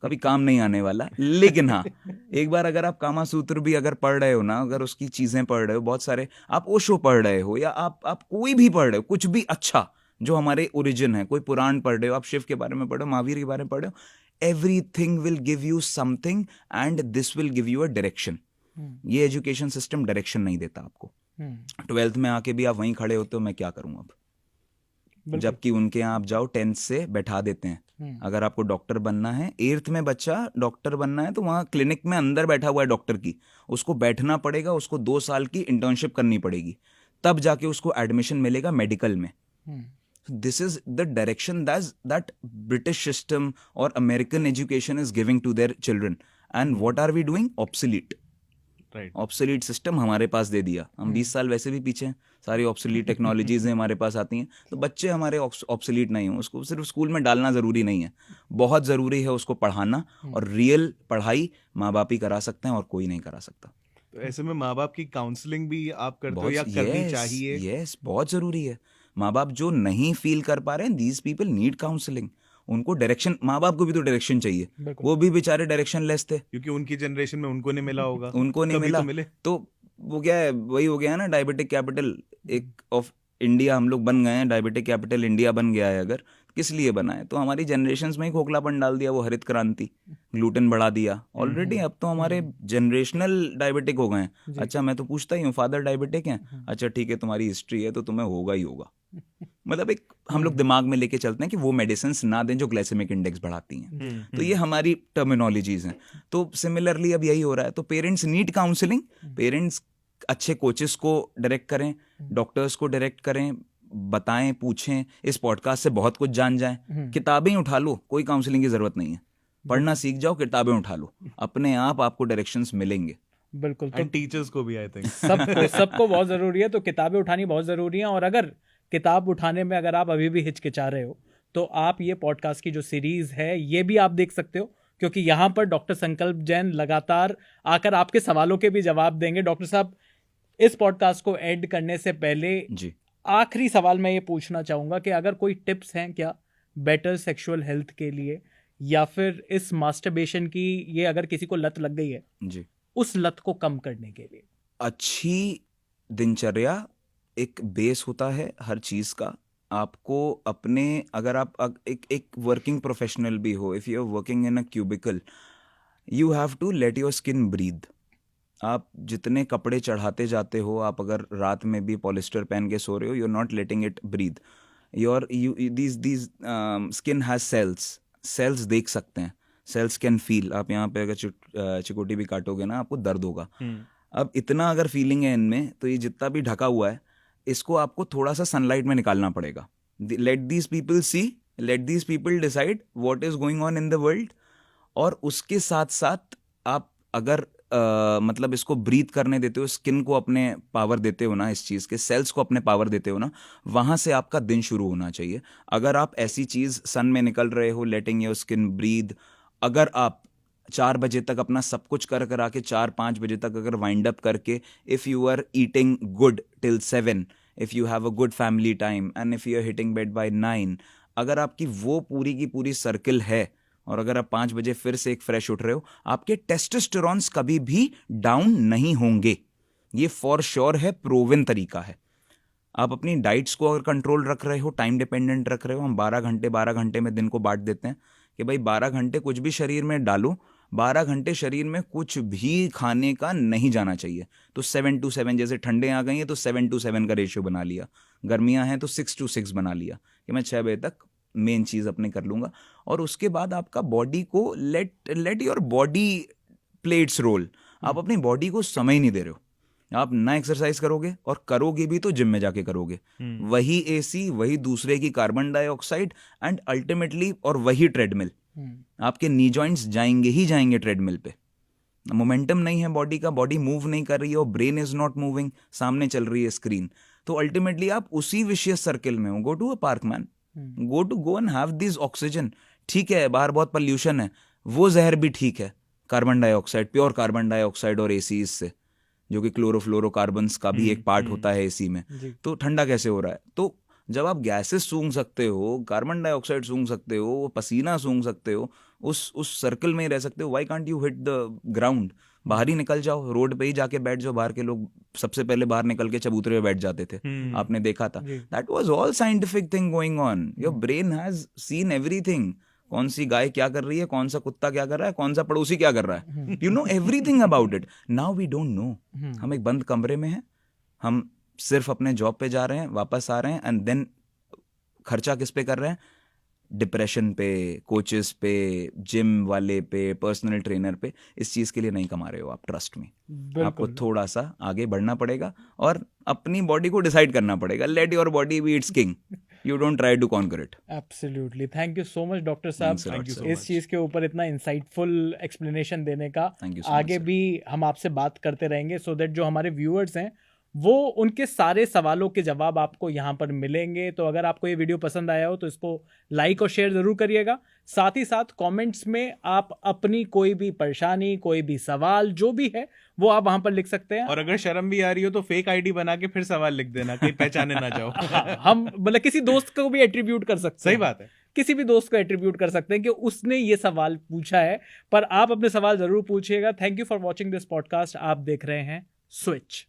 कभी काम नहीं आने वाला। लेकिन हाँ, एक बार अगर आप कामा सूत्र भी अगर पढ़ रहे हो ना, अगर उसकी चीज़ें पढ़ रहे हो, बहुत सारे आप ओशो पढ़ रहे हो, या आप कोई भी पढ़ रहे हो, कुछ भी अच्छा जो हमारे ओरिजिन है, कोई पुराण पढ़ रहे हो, आप शिव के बारे में पढ़ रहे हो, महावीर के बारे में पढ़ रहे हो, everything will give you something and this will give you a direction. ये एजुकेशन सिस्टम डायरेक्शन नहीं देता आपको। 12th में आके भी आप वहीं खड़े होते हो, मैं क्या करूं अब, जबकि उनके यहाँ आप जाओ 10th से बैठा देते हैं। अगर आपको डॉक्टर बनना है, 8th में बच्चा डॉक्टर बनना है, तो वहाँ क्लिनिक में अंदर बैठा हुआ है डॉक्टर की, उसको बैठना पड़ेगा, उसको 2 साल की इंटर्नशिप करनी पड़ेगी, तब जाके उसको एडमिशन मिलेगा मेडिकल में। This is the direction that British system और American education is giving to their children, and what are we doing? Obsolete. Obsolete system हमारे पास दे दिया। हम 20 साल वैसे भी पीछे हैं, सारी ऑब्सोलीट टेक्नोलॉजीज हमारे पास आती हैं, तो बच्चे हमारे ऑब्सोलीट नहीं हो। उसको सिर्फ स्कूल में डालना ज़रूरी नहीं है, बहुत ज़रूरी है उसको पढ़ाना, और रियल पढ़ाई माँ बाप ही करा सकते हैं और कोई नहीं करा सकता। तो ऐसे में माँ बाप की काउंसलिंग भी आप करते हो या करनी चाहिए? यस, बहुत ज़रूरी है। माँ बाप जो नहीं फील कर पा रहे हैं, दीज पीपल नीड काउंसलिंग। उनको डायरेक्शन, माँ बाप को भी तो डायरेक्शन चाहिए, वो भी बेचारे डायरेक्शन लेस थे, क्योंकि उनकी जनरेशन में उनको नहीं मिला होगा, उनको नहीं मिला, तो वो क्या है, वही हो गया ना, डायबिटिक कैपिटल एक ऑफ इंडिया हम लोग बन गए हैं। डायबिटिक कैपिटल इंडिया बन गया है, अगर किस लिए बना है? तो हमारी जनरेशंस में ही खोखलापन डाल दिया, वो हरित क्रांति, ग्लूटेन बढ़ा दिया ऑलरेडी। अब तो हमारे जनरेशनल डायबिटिक हो गए हैं। अच्छा, मैं तो पूछता ही हूँ, फादर डायबिटिक हैं? अच्छा ठीक है, तुम्हारी हिस्ट्री है तो तुम्हें होगा ही होगा। मतलब एक हम लोग दिमाग में लेके चलते हैं कि वो मेडिसिन ना दें जो ग्लाइसेमिक इंडेक्स बढ़ाती हैं। तो ये हमारी टर्मिनोलॉजीज हैं। तो सिमिलरली अब यही हो रहा है। तो पेरेंट्स नीड काउंसलिंग, पेरेंट्स अच्छे कोचेस को डायरेक्ट करें, डॉक्टर्स को डायरेक्ट करें, बताएं, पूछें, इस पॉडकास्ट से बहुत कुछ जान जाएं। किताबें उठा लो, कोई काउंसलिंग की जरूरत नहीं है, पढ़ना सीख जाओ, किताबें उठा लो, अपने आप आपको डायरेक्शंस मिलेंगे। बिल्कुल। तो टीचर्स को भी आई थिंक सबको बहुत जरूरी है। तो किताबें उठानी बहुत जरूरी है, और अगर किताब उठाने में अगर आप अभी भी हिचकिचा रहे हो, तो आप ये पॉडकास्ट की जो सीरीज है ये भी आप देख सकते हो, क्योंकि यहाँ पर डॉक्टर संकल्प जैन लगातार आकर आपके सवालों के भी जवाब देंगे। डॉक्टर साहब, इस पॉडकास्ट को एड करने से पहले जी, आखिरी सवाल मैं ये पूछना चाहूंगा कि अगर कोई टिप्स हैं क्या बेटर सेक्सुअल हेल्थ के लिए, या फिर इस मास्टरबेशन की ये अगर किसी को लत लग गई है जी, उस लत को कम करने के लिए? अच्छी दिनचर्या एक बेस होता है हर चीज़ का। आपको अपने, अगर आप एक वर्किंग प्रोफेशनल भी हो, if you are working in a cubicle, you have to let your skin breathe. आप जितने कपड़े चढ़ाते जाते हो, आप अगर रात में भी पॉलिस्टर पहन के सो रहे हो, you are not letting it breathe. These skin has cells देख सकते हैं, सेल्स कैन फील. आप यहाँ पे अगर चिकोटी भी काटोगे ना, आपको दर्द होगा. अब इतना अगर फीलिंग है इनमें, तो ये जितना भी ढका हुआ है, इसको आपको थोड़ा सा सनलाइट में निकालना पड़ेगा. Let these people see, let these people decide what is going on in the world. और उसके साथ साथ आप अगर मतलब इसको ब्रीथ करने देते हो, स्किन को अपने पावर देते हो ना, इस चीज़ के सेल्स को अपने पावर देते हो ना, वहाँ से आपका दिन शुरू होना चाहिए. अगर आप ऐसी चीज़ सन में निकल रहे हो, लेटिंग योर स्किन ब्रीथ, अगर आप 4 बजे तक अपना सब कुछ कर कर आके 4-5 बजे तक अगर वाइंड अप करके, if you are eating good till 7, if you have a good family time, and if you are hitting bed by 9, अगर आपकी वो पूरी की पूरी सर्किल है, और अगर आप 5 बजे फिर से एक फ्रेश उठ रहे हो, आपके टेस्टोस्टेरॉन्स कभी भी डाउन नहीं होंगे. ये फॉर श्योर है, प्रूवन तरीका है. आप अपनी डाइट्स को अगर कंट्रोल रख रहे हो, टाइम डिपेंडेंट रख रहे हो, हम 12 घंटे में दिन को बांट देते हैं कि भाई 12 घंटे कुछ भी शरीर में डालो, 12 घंटे शरीर में कुछ भी खाने का नहीं जाना चाहिए. तो 7-7, जैसे ठंडे आ गई हैं तो 7-7 का रेशियो बना लिया, गर्मियां हैं तो 6-6 बना लिया कि मैं 6 बजे तक मेन चीज़ अपने कर लूँगा. और उसके बाद आपका बॉडी को let your body play its role. आप अपनी बॉडी को समय नहीं दे रहे हो. आप ना एक्सरसाइज करोगे, और करोगे भी तो जिम में जाके करोगे. वही एसी, वही दूसरे की कार्बन डाइऑक्साइड, एंड अल्टीमेटली और वही ट्रेडमिल. आपके नी जॉइंट्स जाएंगे ही जाएंगे ट्रेडमिल पे. मोमेंटम नहीं है बॉडी का, बॉडी मूव नहीं कर रही है, और ब्रेन इज नॉट मूविंग, सामने चल रही है स्क्रीन. तो अल्टीमेटली आप उसी विशियस सर्किल में हो. Go to a park man, go and have this oxygen. ठीक है, बाहर बहुत पोल्यूशन है, वो जहर भी ठीक है, carbon dioxide, pure carbon dioxide और एसी से, जो कि क्लोरोफ्लोरोकार्बन्स का भी एक पार्ट होता है एसी में. तो ठंडा कैसे हो रहा है? तो जब आप गैसेस सूंघ सकते हो, कार्बन डाइऑक्साइड सूंघ सकते हो, पसीना सूंघ सकते हो, उस सर्कल में ही रह सकते हो, why can't you hit the ground? बाहर ही निकल जाओ, रोड पे ही जाके बैठ जाओ. बाहर के लोग सबसे पहले बाहर निकल के चबूतरे पे बैठ जाते थे, आपने देखा था. That was all scientific thing going on. Your brain has seen everything. कौन सी गाय क्या कर रही है, कौन सा कुत्ता क्या कर रहा है, कौन सा पड़ोसी क्या कर रहा है, you know everything about it. Now we don't know. हम एक बंद कमरे में हैं, हम सिर्फ अपने जॉब पे जा रहे हैं, वापस आ रहे हैं, एंड देन खर्चा किस पे कर रहे हैं? डिप्रेशन पे, कोचेस पे, जिम वाले पे, पर्सनल ट्रेनर पे. इस चीज़ के लिए नहीं कमा रहे हो आप, ट्रस्ट में. आपको थोड़ा सा आगे बढ़ना पड़ेगा और अपनी बॉडी को डिसाइड करना पड़ेगा. Let your body be its king, you don't try to conquer it. Absolutely. Thank you so much doctor साहब, इस चीज़ के ऊपर इतना इंसाइटफुल एक्सप्लेनेशन देने का. आगे भी हम आपसे बात करते रहेंगे, सो दैट जो हमारे व्यूअर्स हैं वो उनके सारे सवालों के जवाब आपको यहाँ पर मिलेंगे. तो अगर आपको ये वीडियो पसंद आया हो तो इसको लाइक और शेयर ज़रूर करिएगा. साथ ही साथ कमेंट्स में आप अपनी कोई भी परेशानी, कोई भी सवाल जो भी है वो आप वहाँ पर लिख सकते हैं. और अगर शर्म भी आ रही हो तो फेक आईडी बना के फिर सवाल लिख देना, कहीं पहचाने ना जाओ. हम मतलब किसी दोस्त को भी एट्रीब्यूट कर सकते हैं. सही बात है, किसी भी दोस्त को एट्रीब्यूट कर सकते हैं कि उसने ये सवाल पूछा है. पर आप अपने सवाल ज़रूर पूछिएगा. Thank you for watching this podcast. आप देख रहे हैं स्विच.